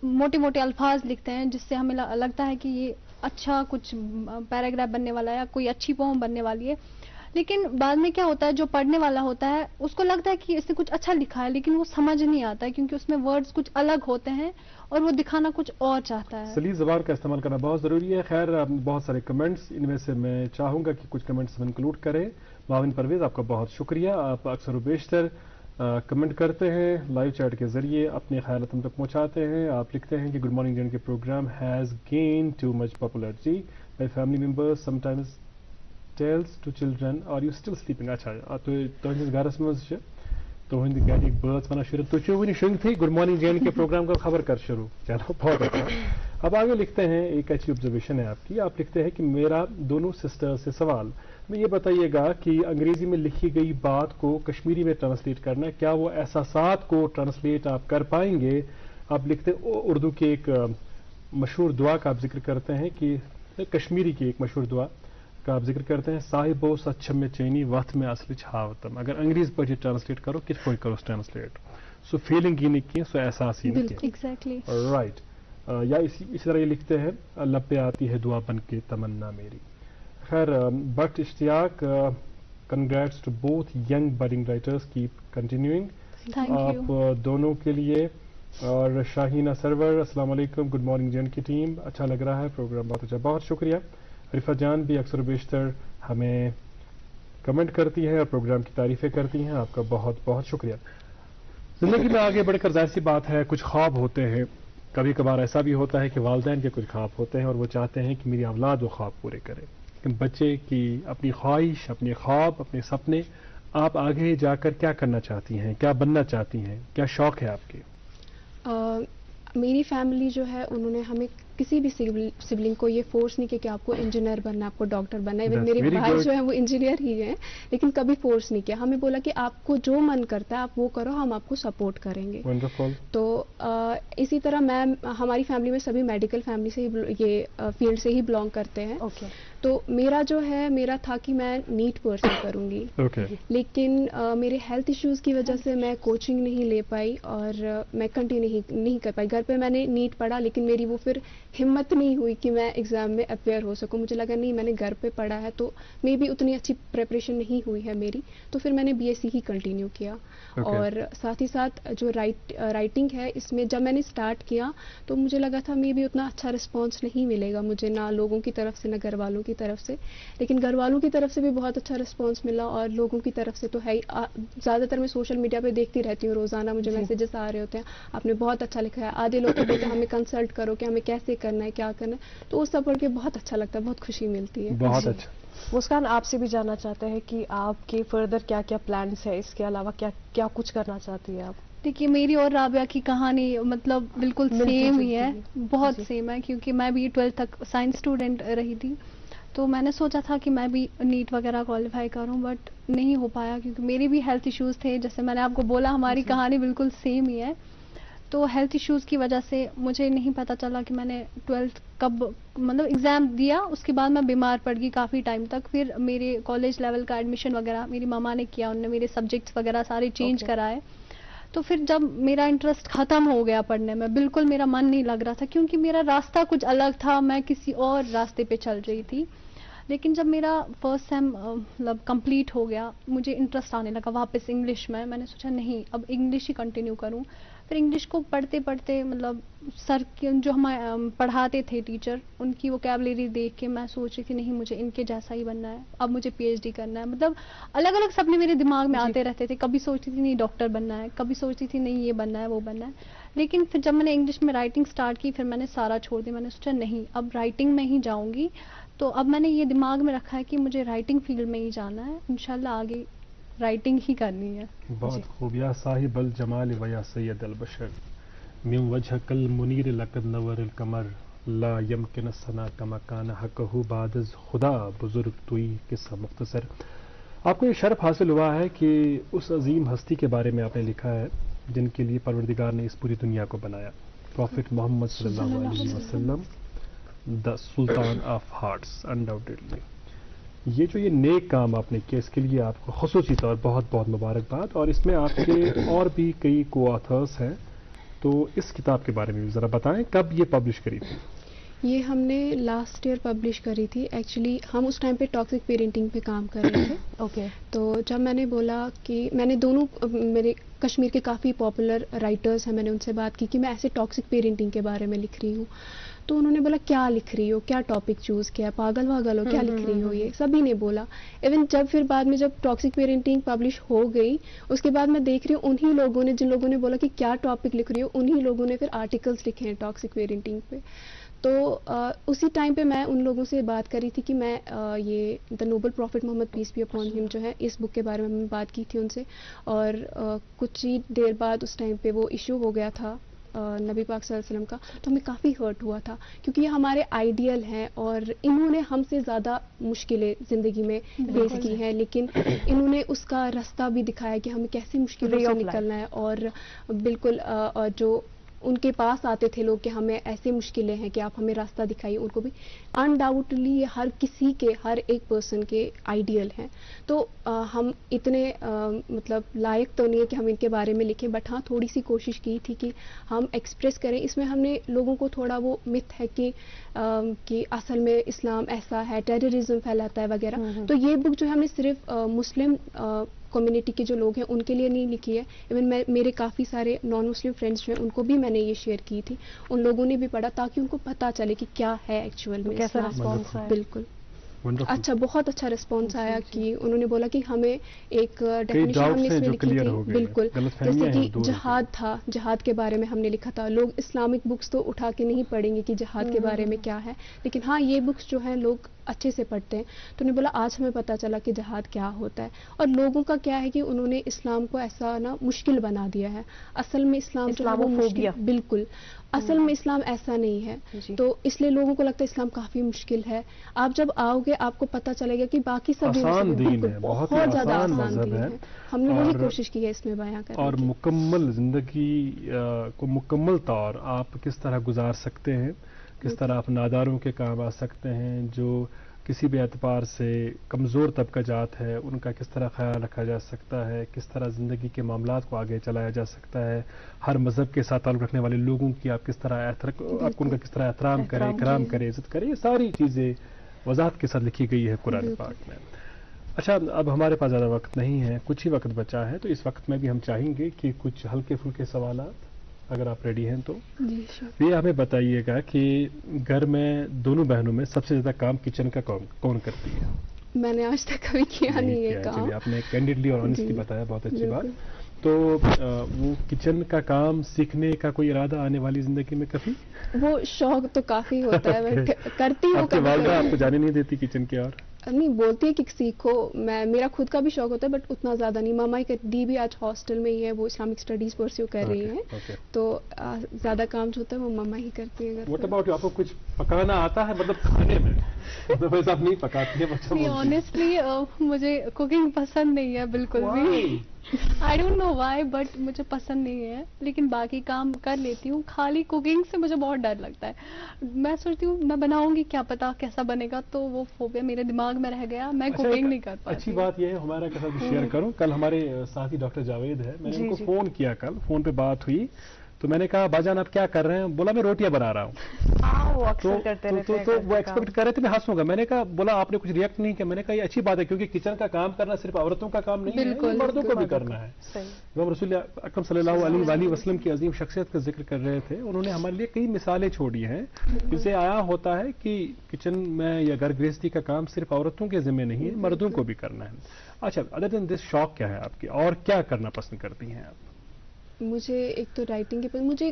मोटे मोटे अल्फाज लिखते हैं जिससे हमें लगता है कि ये अच्छा कुछ पैराग्राफ बनने वाला है या कोई अच्छी पोम बनने वाली है, लेकिन बाद में क्या होता है, जो पढ़ने वाला होता है उसको लगता है कि इसने कुछ अच्छा लिखा है, लेकिन वो समझ नहीं आता है क्योंकि उसमें वर्ड्स कुछ अलग होते हैं और वो दिखाना कुछ और चाहता है। सलीस ज़बान का इस्तेमाल करना बहुत ज़रूरी है। खैर बहुत सारे कमेंट्स, इनमें से मैं चाहूँगा कि कुछ कमेंट्स हम इंक्लूड करें। माविन परवेज़, आपका बहुत शुक्रिया, आप अक्सर बेशतर कमेंट करते हैं लाइव चैट के जरिए, अपने ख्याल हम तक पहुँचाते हैं। आप लिखते हैं कि गुड मॉर्निंग इंडियन के programme has gain too much popularity, my family members sometimes tells to children, are you still sleeping? अच्छा तो तुहंदिस घरस मज तुहंद गरिक बच वन शुरू तुम वन शुंग थी गुड मॉर्निंग जैन के प्रोग्राम का खबर कर शुरू। चलो बहुत अच्छा। अब आगे लिखते हैं, एक अच्छी ऑब्जर्वेशन है आपकी, आप लिखते हैं कि मेरा दोनों सिस्टर से सवाल, मैं ये बताइएगा कि अंग्रेजी में लिखी गई बात को कश्मीरी में ट्रांसलेट करना है, क्या वो एहसासात को ट्रांसलेट आप कर पाएंगे? आप लिखते उर्दू के एक मशहूर दुआ का आप जिक्र करते हैं कि कश्मीरी की एक मशहूर दुआ का आप जिक्र करते हैं, साहिबो सच्छम में चैनी वक्त में असलिच हावतम। अगर अंग्रेज पर ये ट्रांसलेट करो, किस कोई करो ट्रांसलेट, सो फीलिंग ही नहीं की, सो एहसास ही नहीं किया। Exactly right. या इसी तरह ये लिखते हैं, लब पे आती है दुआ बन के तमन्ना मेरी। खैर but Ishtiaq, congrats to both young budding writers, keep continuing आप दोनों के लिए। और शाहीना सरवर, अस्सलाम वालेकुम, गुड मॉर्निंग जैन की टीम, अच्छा लग रहा है प्रोग्राम, बहुत अच्छा, बहुत शुक्रिया। रिफा जान भी अक्सर बेशतर हमें कमेंट करती हैं और प्रोग्राम की तारीफें करती हैं, आपका बहुत बहुत शुक्रिया। जिंदगी में आगे बढ़कर जाहिर सी बात है कुछ ख्वाब होते हैं, कभी कभार ऐसा भी होता है कि वालिदैन के कुछ ख्वाब होते हैं और वो चाहते हैं कि मेरी औलाद वो ख्वाब पूरे करे, लेकिन बच्चे की अपनी ख्वाहिश, अपने ख्वाब, अपने सपने, आप आगे जाकर क्या करना चाहती हैं, क्या बनना चाहती हैं, क्या शौक है आपके? मेरी फैमिली जो है उन्होंने हमें किसी भी सिबलिंग को ये फोर्स नहीं किया कि आपको इंजीनियर बनना है, आपको डॉक्टर बनना है। मेरे भाई जो है वो इंजीनियर ही हैं, लेकिन कभी फोर्स नहीं किया। हमें बोला कि आपको जो मन करता है आप वो करो, हम आपको सपोर्ट करेंगे। Wonderful. तो इसी तरह हमारी फैमिली में सभी मेडिकल फैमिली से ही ये फील्ड से ही बिलोंग करते हैं। तो मेरा जो है, मेरा था कि मैं नीट परस्यू करूंगी, लेकिन मेरे हेल्थ इश्यूज की वजह से मैं कोचिंग नहीं ले पाई और मैं कंटिन्यू नहीं कर पाई। घर पे मैंने नीट पढ़ा, लेकिन मेरी वो फिर हिम्मत नहीं हुई कि मैं एग्जाम में अपेयर हो सकूं। मुझे लगा नहीं, मैंने घर पे पढ़ा है तो मे भी उतनी अच्छी प्रिपरेशन नहीं हुई है मेरी, तो फिर मैंने बीएससी ही कंटिन्यू किया। और साथ ही साथ जो राइटिंग है, इसमें जब मैंने स्टार्ट किया तो मुझे लगा था मे भी उतना अच्छा रिस्पॉन्स नहीं मिलेगा मुझे, ना लोगों की तरफ से ना घर वालों की طرف سے, لیکن گھر والوں کی طرف سے بھی بہت اچھا رسپانس ملا, اور لوگوں کی طرف سے تو ہے ہی. زیادہ تر میں سوشل میڈیا پہ دیکھتی رہتی ہوں, روزانہ مجھے میسیجز آ رہے ہوتے ہیں, آپ نے بہت اچھا لکھا ہے. آدھے لوگ تو کہتے ہیں ہمیں کنسلٹ کرو کہ ہمیں کیسے کرنا ہے, کیا کرنا ہے, تو وہ سب پڑھ کے بہت اچھا لگتا ہے, بہت خوشی ملتی ہے. بہت اچھا. مسکان, آپ سے بھی جاننا چاہتے ہیں کہ آپ کے فردر کیا کیا پلانس ہیں, اس کے علاوہ کیا کیا کچھ کرنا چاہتی ہیں آپ؟ دیکھیے, میری اور رابعہ کی کہانی مطلب بالکل سیم ہی ہے, بہت سیم ہے, کیونکہ میں بھی 12 تک سائنس اسٹوڈنٹ رہی تھی. تو میں نے سوچا تھا کہ میں بھی نیٹ وغیرہ کوالیفائی کروں, بٹ نہیں ہو پایا کیونکہ میری بھی ہیلتھ ایشوز تھے. جیسے میں نے آپ کو بولا, ہماری کہانی بالکل سیم ہی ہے. تو ہیلتھ ایشوز کی وجہ سے مجھے نہیں پتہ چلا کہ میں نے 12th کب مطلب ایگزام دیا. اس کے بعد میں بیمار پڑ گئی کافی ٹائم تک. پھر میرے کالج لیول کا ایڈمیشن وغیرہ میری ماما نے کیا, انہوں نے میرے سبجیکٹس وغیرہ سارے چینج کرائے. تو پھر جب میرا انٹرسٹ ختم ہو گیا پڑھنے میں, بالکل میرا من نہیں لگ رہا تھا, کیونکہ میرا راستہ کچھ الگ تھا, میں کسی اور راستے پہ چل رہی تھی. لیکن جب میرا فرسٹ سیم مطلب کمپلیٹ ہو گیا, مجھے انٹرسٹ آنے لگا واپس انگلش میں. میں نے سوچا نہیں, اب انگلش ہی کنٹینیو کروں. پھر انگلش کو پڑھتے پڑھتے مطلب سر جو ہمیں پڑھاتے تھے ٹیچر, ان کی ووکیبلری دیکھ کے میں سوچ رہی تھی نہیں, مجھے ان کے جیسا ہی بننا ہے, اب مجھے پی ایچ ڈی کرنا ہے. مطلب الگ الگ سپنے میرے دماغ میں آتے رہتے تھے. کبھی سوچتی تھی نہیں ڈاکٹر بننا ہے, کبھی سوچتی تھی نہیں یہ بننا ہے وہ بننا ہے. لیکن پھر جب میں نے انگلش میں رائٹنگ سٹارٹ کی, پھر میں نے سارا چھوڑ دیا. میں نے سوچا نہیں, اب رائٹنگ میں ہی جاؤں گی. تو اب میں نے یہ دماغ میں رکھا ہے کہ مجھے رائٹنگ فیلڈ میں ہی جانا ہے, انشاءاللہ آگے رائٹنگ ہی کرنی ہے. بہت خوب. یا صاحب الجمال و یا سید البشر من وجهك المنیر لقد نور القمر لا يمكن الثنا كما كان حقه بعد خدا بزرگ توئی. قصہ مختصر. آپ کو یہ شرف حاصل ہوا ہے کہ اس عظیم ہستی کے بارے میں آپ نے لکھا ہے جن کے لیے پروردگار نے اس پوری دنیا کو بنایا, پروفٹ محمد صلی اللہ علیہ وسلم, دا سلطان آف ہارٹس. انڈاؤٹیڈلی یہ جو یہ نیک کام آپ نے کیا, اس کے لیے آپ کو خصوصی طور بہت بہت مبارکباد. اور اس میں آپ کے اور بھی کئی کو آتھرس ہیں, تو اس کتاب کے بارے میں بھی ذرا بتائیں, کب یہ پبلش کری تھی؟ یہ ہم نے لاسٹ ایئر پبلش کری تھی. ایکچولی ہم اس ٹائم پہ ٹاکسک پیرنٹنگ پہ کام کر رہے تھے. اوکے. تو جب میں نے بولا کہ میں نے دونوں میرے کشمیر کے کافی پاپولر رائٹرز ہیں, میں نے ان سے بات کی کہ میں ایسے ٹاکسک پیرنٹنگ کے بارے میں لکھ رہی ہوں. تو انہوں نے بولا کیا لکھ رہی ہو, کیا ٹاپک چوز کیا, پاگل واگل ہو, کیا لکھ رہی ہو, یہ سبھی نے بولا. ایون جب پھر بعد میں جب ٹاکسک پیرنٹنگ پبلش ہو گئی, اس کے بعد میں دیکھ رہی ہوں انہی لوگوں نے, جن لوگوں نے بولا کہ کیا ٹاپک لکھ رہی ہو, انہی لوگوں نے پھر آرٹیکلس لکھے ہیں ٹاکسک پیرنٹنگ پہ. تو اسی ٹائم پہ میں ان لوگوں سے بات کری تھی کہ میں یہ the noble prophet Muhammad peace be upon ہم جو ہے, اس بک کے بارے میں میں بات کی تھی ان سے. اور کچھ ہی دیر بعد اس ٹائم پہ وہ ایشو ہو گیا تھا نبی پاک صلی اللہ علیہ وسلم کا, تو ہمیں کافی ہرٹ ہوا تھا, کیونکہ یہ ہمارے آئیڈیل ہیں اور انہوں نے ہم سے زیادہ مشکلیں زندگی میں فیس کی ہیں, لیکن انہوں نے اس کا راستہ بھی دکھایا کہ ہمیں کیسے مشکلوں سے نکلنا ہے. اور بالکل جو ان کے پاس آتے تھے لوگ کہ ہمیں ایسے مشکلیں ہیں کہ آپ ہمیں راستہ دکھائیے, ان کو بھی انڈاؤٹلی یہ ہر کسی کے, ہر ایک پرسن کے آئیڈیل ہیں. تو ہم اتنے مطلب لائق تو نہیں ہے کہ ہم ان کے بارے میں لکھیں, بٹ ہاں تھوڑی سی کوشش کی تھی کہ ہم ایکسپریس کریں. اس میں ہم نے لوگوں کو تھوڑا وہ مت ہے کہ اصل میں اسلام ایسا ہے, ٹیررزم پھیلاتا ہے وغیرہ. تو یہ بک جو ہے ہم نے صرف مسلم کمیونٹی کے جو لوگ ہیں ان کے لیے نہیں لکھی ہے. ایون میرے کافی سارے نان مسلم فرینڈس جو ہیں ان کو بھی میں نے یہ شیئر کی تھی, ان لوگوں نے بھی پڑھا تاکہ ان کو پتہ چلے کہ کیا ہے ایکچوئل میں. کیسا رسپانس آیا؟ بالکل اچھا, بہت اچھا رسپانس آیا کہ انہوں نے بولا کہ ہمیں ایک ڈیفینیشن ہم نے اس میں لکھی تھی. بالکل, جیسے کہ جہاد تھا, جہاد کے بارے میں ہم نے لکھا تھا. لوگ اسلامک بکس تو اٹھا کے نہیں پڑھیں گے کہ جہاد کے بارے میں کیا ہے, لیکن ہاں یہ بکس جو ہیں لوگ اچھے سے پڑھتے ہیں. تو انہوں نے بولا آج ہمیں پتہ چلا کہ جہاد کیا ہوتا ہے. اور لوگوں کا کیا ہے کہ انہوں نے اسلام کو ایسا نا مشکل بنا دیا ہے. اصل میں اسلام جو ہے وہ مشکل, بالکل اصل میں اسلام ایسا نہیں ہے. تو اس لیے لوگوں کو لگتا ہے اسلام کافی مشکل ہے. آپ جب آؤ گے آپ کو پتہ چلے گا کہ باقی سب بہت زیادہ آسان دین ہے. ہم نے وہی کوشش کی ہے اس میں بیان کرنے کی. اور مکمل زندگی کو مکمل طور آپ کس طرح گزار سکتے ہیں, کس طرح آپ ناداروں کے کام آ سکتے ہیں, جو کسی بھی اعتبار سے کمزور طبقہ جات ہے ان کا کس طرح خیال رکھا جا سکتا ہے, کس طرح زندگی کے معاملات کو آگے چلایا جا سکتا ہے, ہر مذہب کے ساتھ تعلق رکھنے والے لوگوں کی آپ کس طرح آپ ان کا کس طرح احترام کریں, اکرام کریں, عزت کریں, یہ ساری چیزیں وضاحت کے ساتھ لکھی گئی ہے قرآن پاک میں. اچھا, اب ہمارے پاس زیادہ وقت نہیں ہے, کچھ ہی وقت بچا ہے, تو اس وقت میں بھی ہم چاہیں گے کہ کچھ ہلکے پھلکے سوالات अगर आप रेडी हैं तो। जी श्योर। ये हमें बताइएगा कि घर में दोनों बहनों में सबसे ज्यादा काम किचन का कौन करती है? मैंने आज तक कभी किया नहीं है काम। चलिए, आपने कैंडिडली और ऑनेस्टली बताया, बहुत अच्छी बात। बिल्कुल। तो वो किचन का काम सीखने का कोई इरादा आने वाली जिंदगी में कभी? वो शौक तो काफी होता है, मैं करती हूँ आपकी वालिदा आपको जाने नहीं देती किचन की? और नहीं, बोलती है कि सीखो। मेरा खुद का भी शौक होता है बट उतना ज्यादा नहीं। मामा की दी भी आज हॉस्टल में ही है, वो इस्लामिक स्टडीज परस्यू कर रही हैं, तो ज्यादा काम जो होता है वो मामा ही करती है। What about you? आपको कुछ पकाना आता है, मतलब खाने में? तो वैसे आप नहीं पकाती है बच्चा? ऑनेस्टली मुझे कुकिंग पसंद नहीं है बिल्कुल भी। I don't know why, but मुझे पसंद नहीं है, लेकिन बाकी काम कर लेती हूँ। खाली कुकिंग से मुझे बहुत डर लगता है। मैं सोचती हूँ मैं बनाऊंगी, क्या पता कैसा बनेगा, तो वो फोबिया मेरे दिमाग में रह गया, मैं कुकिंग नहीं कर पाती। अच्छी बात यह है, हमारा के साथ शेयर करूं, कल हमारे साथी डॉक्टर जावेद है, मैंने उनको फोन किया, कल फोन पे बात हुई, तो मैंने कहा बाजान आप क्या कर रहे हैं? बोला मैं रोटियां बना रहा हूँ। वो अक्सर करते रहते हैं। तो वो एक्सपेक्ट कर रहे थे मैं हंसूंगा। मैंने कहा, बोला आपने कुछ रिएक्ट नहीं किया? मैंने कहा ये अच्छी बात है, क्योंकि किचन का काम करना सिर्फ औरतों का काम नहीं है, मर्दों को भी करना है। इमाम रसूल अकरम सल्लल्लाहु अलैहि वसल्लम की अजीम शख्सियत का जिक्र कर रहे थे, उन्होंने हमारे लिए कई मिसालें छोड़ी हैं जिससे आया होता है कि किचन में या घर गृहस्थी का काम सिर्फ औरतों के जिम्मे नहीं है, मर्दों को भी करना है। अच्छा, अदर देन दिस शौक क्या है आपकी, और क्या करना पसंद करती हैं आप? मुझे एक तो राइटिंग के, मुझे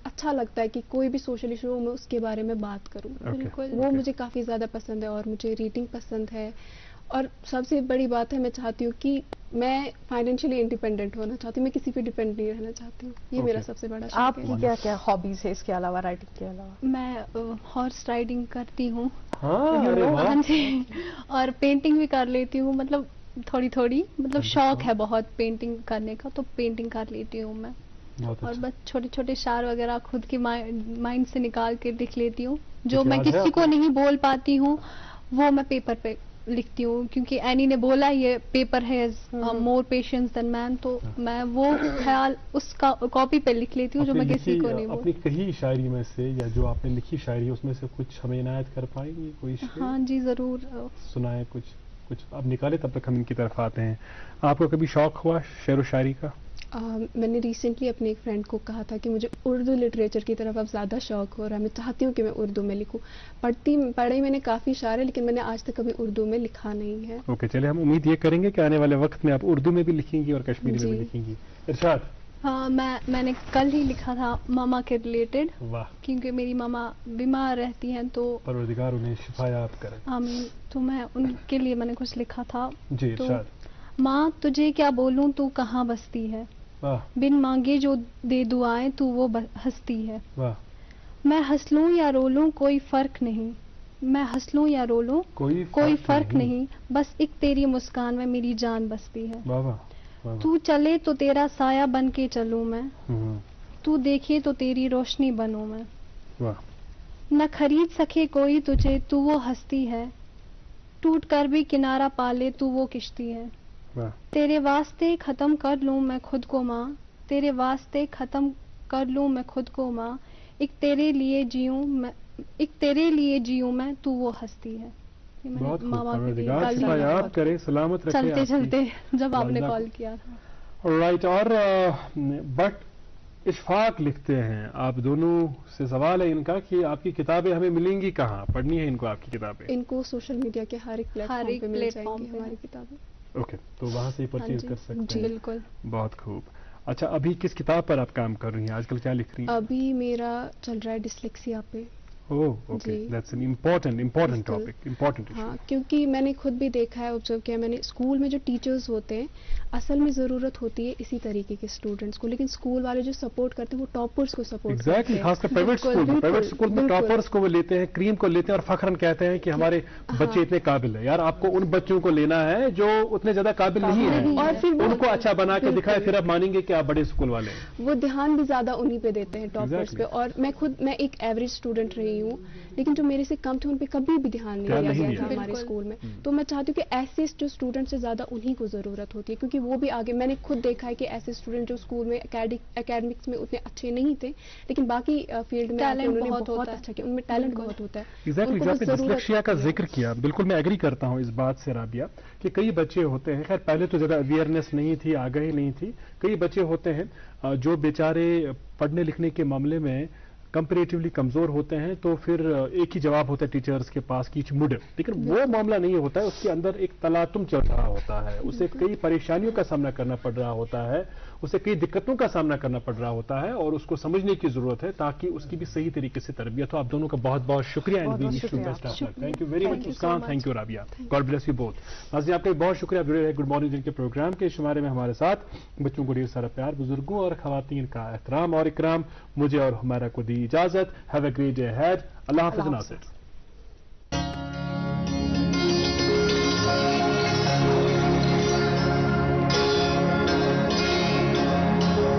अच्छा लगता है कि कोई भी सोशल इशू हो मैं उसके बारे में बात करूं। वो मुझे काफ़ी ज़्यादा पसंद है, और मुझे रीडिंग पसंद है, और सबसे बड़ी बात है मैं चाहती हूँ कि मैं फाइनेंशियली इंडिपेंडेंट होना चाहती हूँ, मैं किसी पे डिपेंड नहीं रहना चाहती हूँ। ये मेरा सबसे बड़ा शौक है। आपकी क्या क्या हॉबीज है इसके अलावा, राइटिंग के अलावा? मैं हॉर्स राइडिंग करती हूँ, हाँ जी, और पेंटिंग भी कर लेती हूँ, मतलब थोड़ी थोड़ी, मतलब शौक है बहुत पेंटिंग करने का, तो पेंटिंग कर लेती हूँ मैं। और बस छोटे छोटे शायर वगैरह खुद की माइंड से निकाल के लिख लेती हूँ, जो मैं किसी को नहीं बोल पाती हूँ, वो मैं पेपर पे लिखती हूँ, क्योंकि एनी ने बोला ये पेपर है मोर पेशेंस देन मैन, तो मैं वो ख्याल उसका कॉपी पे लिख लेती हूँ, जो मैं किसी को नहीं बोल। अपनी कही शायरी में से, या जो आपने लिखी शायरी उसमें से कुछ हमें इनायत कर पाएंगी कोई? हाँ जी जरूर, सुनाए कुछ आप निकाले, तब तक हम इनकी तरफ आते हैं। आपको कभी शौक हुआ शेर व शायरी का? मैंने रिसेंटली अपने एक फ्रेंड को कहा था कि मुझे उर्दू लिटरेचर की तरफ अब ज़्यादा शौक हो रहा है, मैं चाहती हूँ कि मैं उर्दू में लिखूँ। पढ़ी मैंने काफ़ी शायर है, लेकिन मैंने आज तक कभी उर्दू में लिखा नहीं है। ओके, चलिए हम उम्मीद ये करेंगे कि आने वाले वक्त में आप उर्दू में भी लिखेंगी और कश्मीरी में भी लिखेंगी। इरशाद? हाँ, मैंने कल ही लिखा था मामा के रिलेटेड। वाह। क्योंकि मेरी मामा बीमार रहती हैं, तो परवरदिगार उन्हें शिफायाब करे। आमीन। तो मैं उनके लिए मैंने कुछ लिखा था। जी इरशाद। माँ तुझे क्या बोलूं, तू कहाँ बसती है, बिन मांगे जो दे दुआएं तू वो हंसती है। वाह। मैं हंस लूं या रो लूं कोई फर्क नहीं, मैं हंस लूं या रो लूं कोई फर्क नहीं, बस एक तेरी मुस्कान में मेरी जान बसती है। वाह। तू चले तो तेरा साया बन के चलूं मैं, तू देखे तो तेरी रोशनी बनूं मैं। वाह। न खरीद सके कोई तुझे, तू वो हस्ती है, टूट कर भी किनारा पाले तू वो किश्ती है। वाह। तेरे वास्ते खत्म कर लूं मैं खुद को माँ, तेरे वास्ते खत्म कर लूं मैं खुद को माँ, एक तेरे लिए जीऊं मैं तू वो हस्ती है। बहुत खूब, करे सलामत रखे चलते चलते जब आपने कॉल किया था। राइट। और बट इशफाक लिखते हैं, आप दोनों से सवाल है इनका कि आपकी किताबें हमें मिलेंगी कहाँ, पढ़नी है इनको आपकी किताबें? इनको सोशल मीडिया के हर एक प्लेटफॉर्म पे मिल जाएंगी हमारी किताबें। ओके, तो वहाँ से ही परचेज कर सकते हैं। बिल्कुल। बहुत खूब। अच्छा, अभी किस किताब पर आप काम कर रही हैं आजकल, क्या लिख रही हैं? अभी मेरा चल रहा है डिसलेक्सिया पे। Okay, that's an important topic, important issue. हाँ, क्योंकि मैंने खुद भी देखा है, ऑब्जर्व किया मैंने, स्कूल में जो टीचर्स होते हैं असल में ज़रूरत होती है इसी तरीके के स्टूडेंट्स को, लेकिन स्कूल वाले जो सपोर्ट करते हैं वो टॉपर्स को सपोर्ट करते हैं। खासकर प्राइवेट स्कूल में टॉपर्स को वो लेते हैं, क्रीम को लेते हैं, और फखरन कहते हैं कि हमारे बच्चे इतने काबिल है। यार, आपको उन बच्चों को लेना है जो उतने ज्यादा काबिल नहीं है, और फिर उनको अच्छा बना के दिखाए, फिर आप मानेंगे कि आप बड़े स्कूल वाले हैं। वो ध्यान भी ज्यादा उन्हीं पे देते हैं, टॉपर्स पे। और मैं एक एवरेज स्टूडेंट रही रही हूँ, लेकिन जो मेरे से कम थे उन पे कभी भी ध्यान नहीं दिया गया था हमारे स्कूल में। तो मैं चाहती हूँ कि ऐसे जो स्टूडेंट से ज़्यादा उन्हीं को ज़रूरत होती है, क्योंकि वो भी आगे, मैंने खुद देखा है कि ऐसे स्टूडेंट जो स्कूल में एकेडमिक्स में उतने अच्छे नहीं थे, लेकिन बाकी फील्ड में उन्होंने बहुत अच्छा किया, उनमें टैलेंट बहुत होता है। एग्जैक्टली, जो आपने डिस्लेक्सिया का जिक्र किया, बिल्कुल मैं एग्री करता हूँ इस बात से राबिया, कि कई बच्चे होते हैं, खैर पहले तो ज़्यादा अवेयरनेस नहीं थी, आगाही नहीं थी, कई बच्चे होते हैं जो बेचारे पढ़ने लिखने के मामले में कंपैरेटिवली कमजोर होते हैं, तो फिर एक ही जवाब होता है टीचर्स के पास कि मुड, लेकिन वो मामला नहीं होता है, उसके अंदर एक तलातुम चल रहा होता है, उसे कई परेशानियों का सामना करना पड़ रहा होता है, उसे कई दिक्कतों का सामना करना पड़ रहा होता है, और उसको समझने की जरूरत है ताकि उसकी भी सही तरीके से तरबियत हो। आप दोनों का बहुत बहुत शुक्रिया and we wish you best of luck. Thank you very much Muskan, thank you Rabia, God bless you both. Nazreen, आपका बहुत शुक्रिया, जुड़े रहे गुड मॉर्निंग जिनके प्रोग्राम के शुमारे में हमारे साथ। बच्चों को ढेर सारा प्यार, बुजुर्गों और खवातीन का एहतराम और इकराम। मुझे और हमारा को दी इजाजत। Have a great day ahead. Allah हाफिज़ नाज़रीन।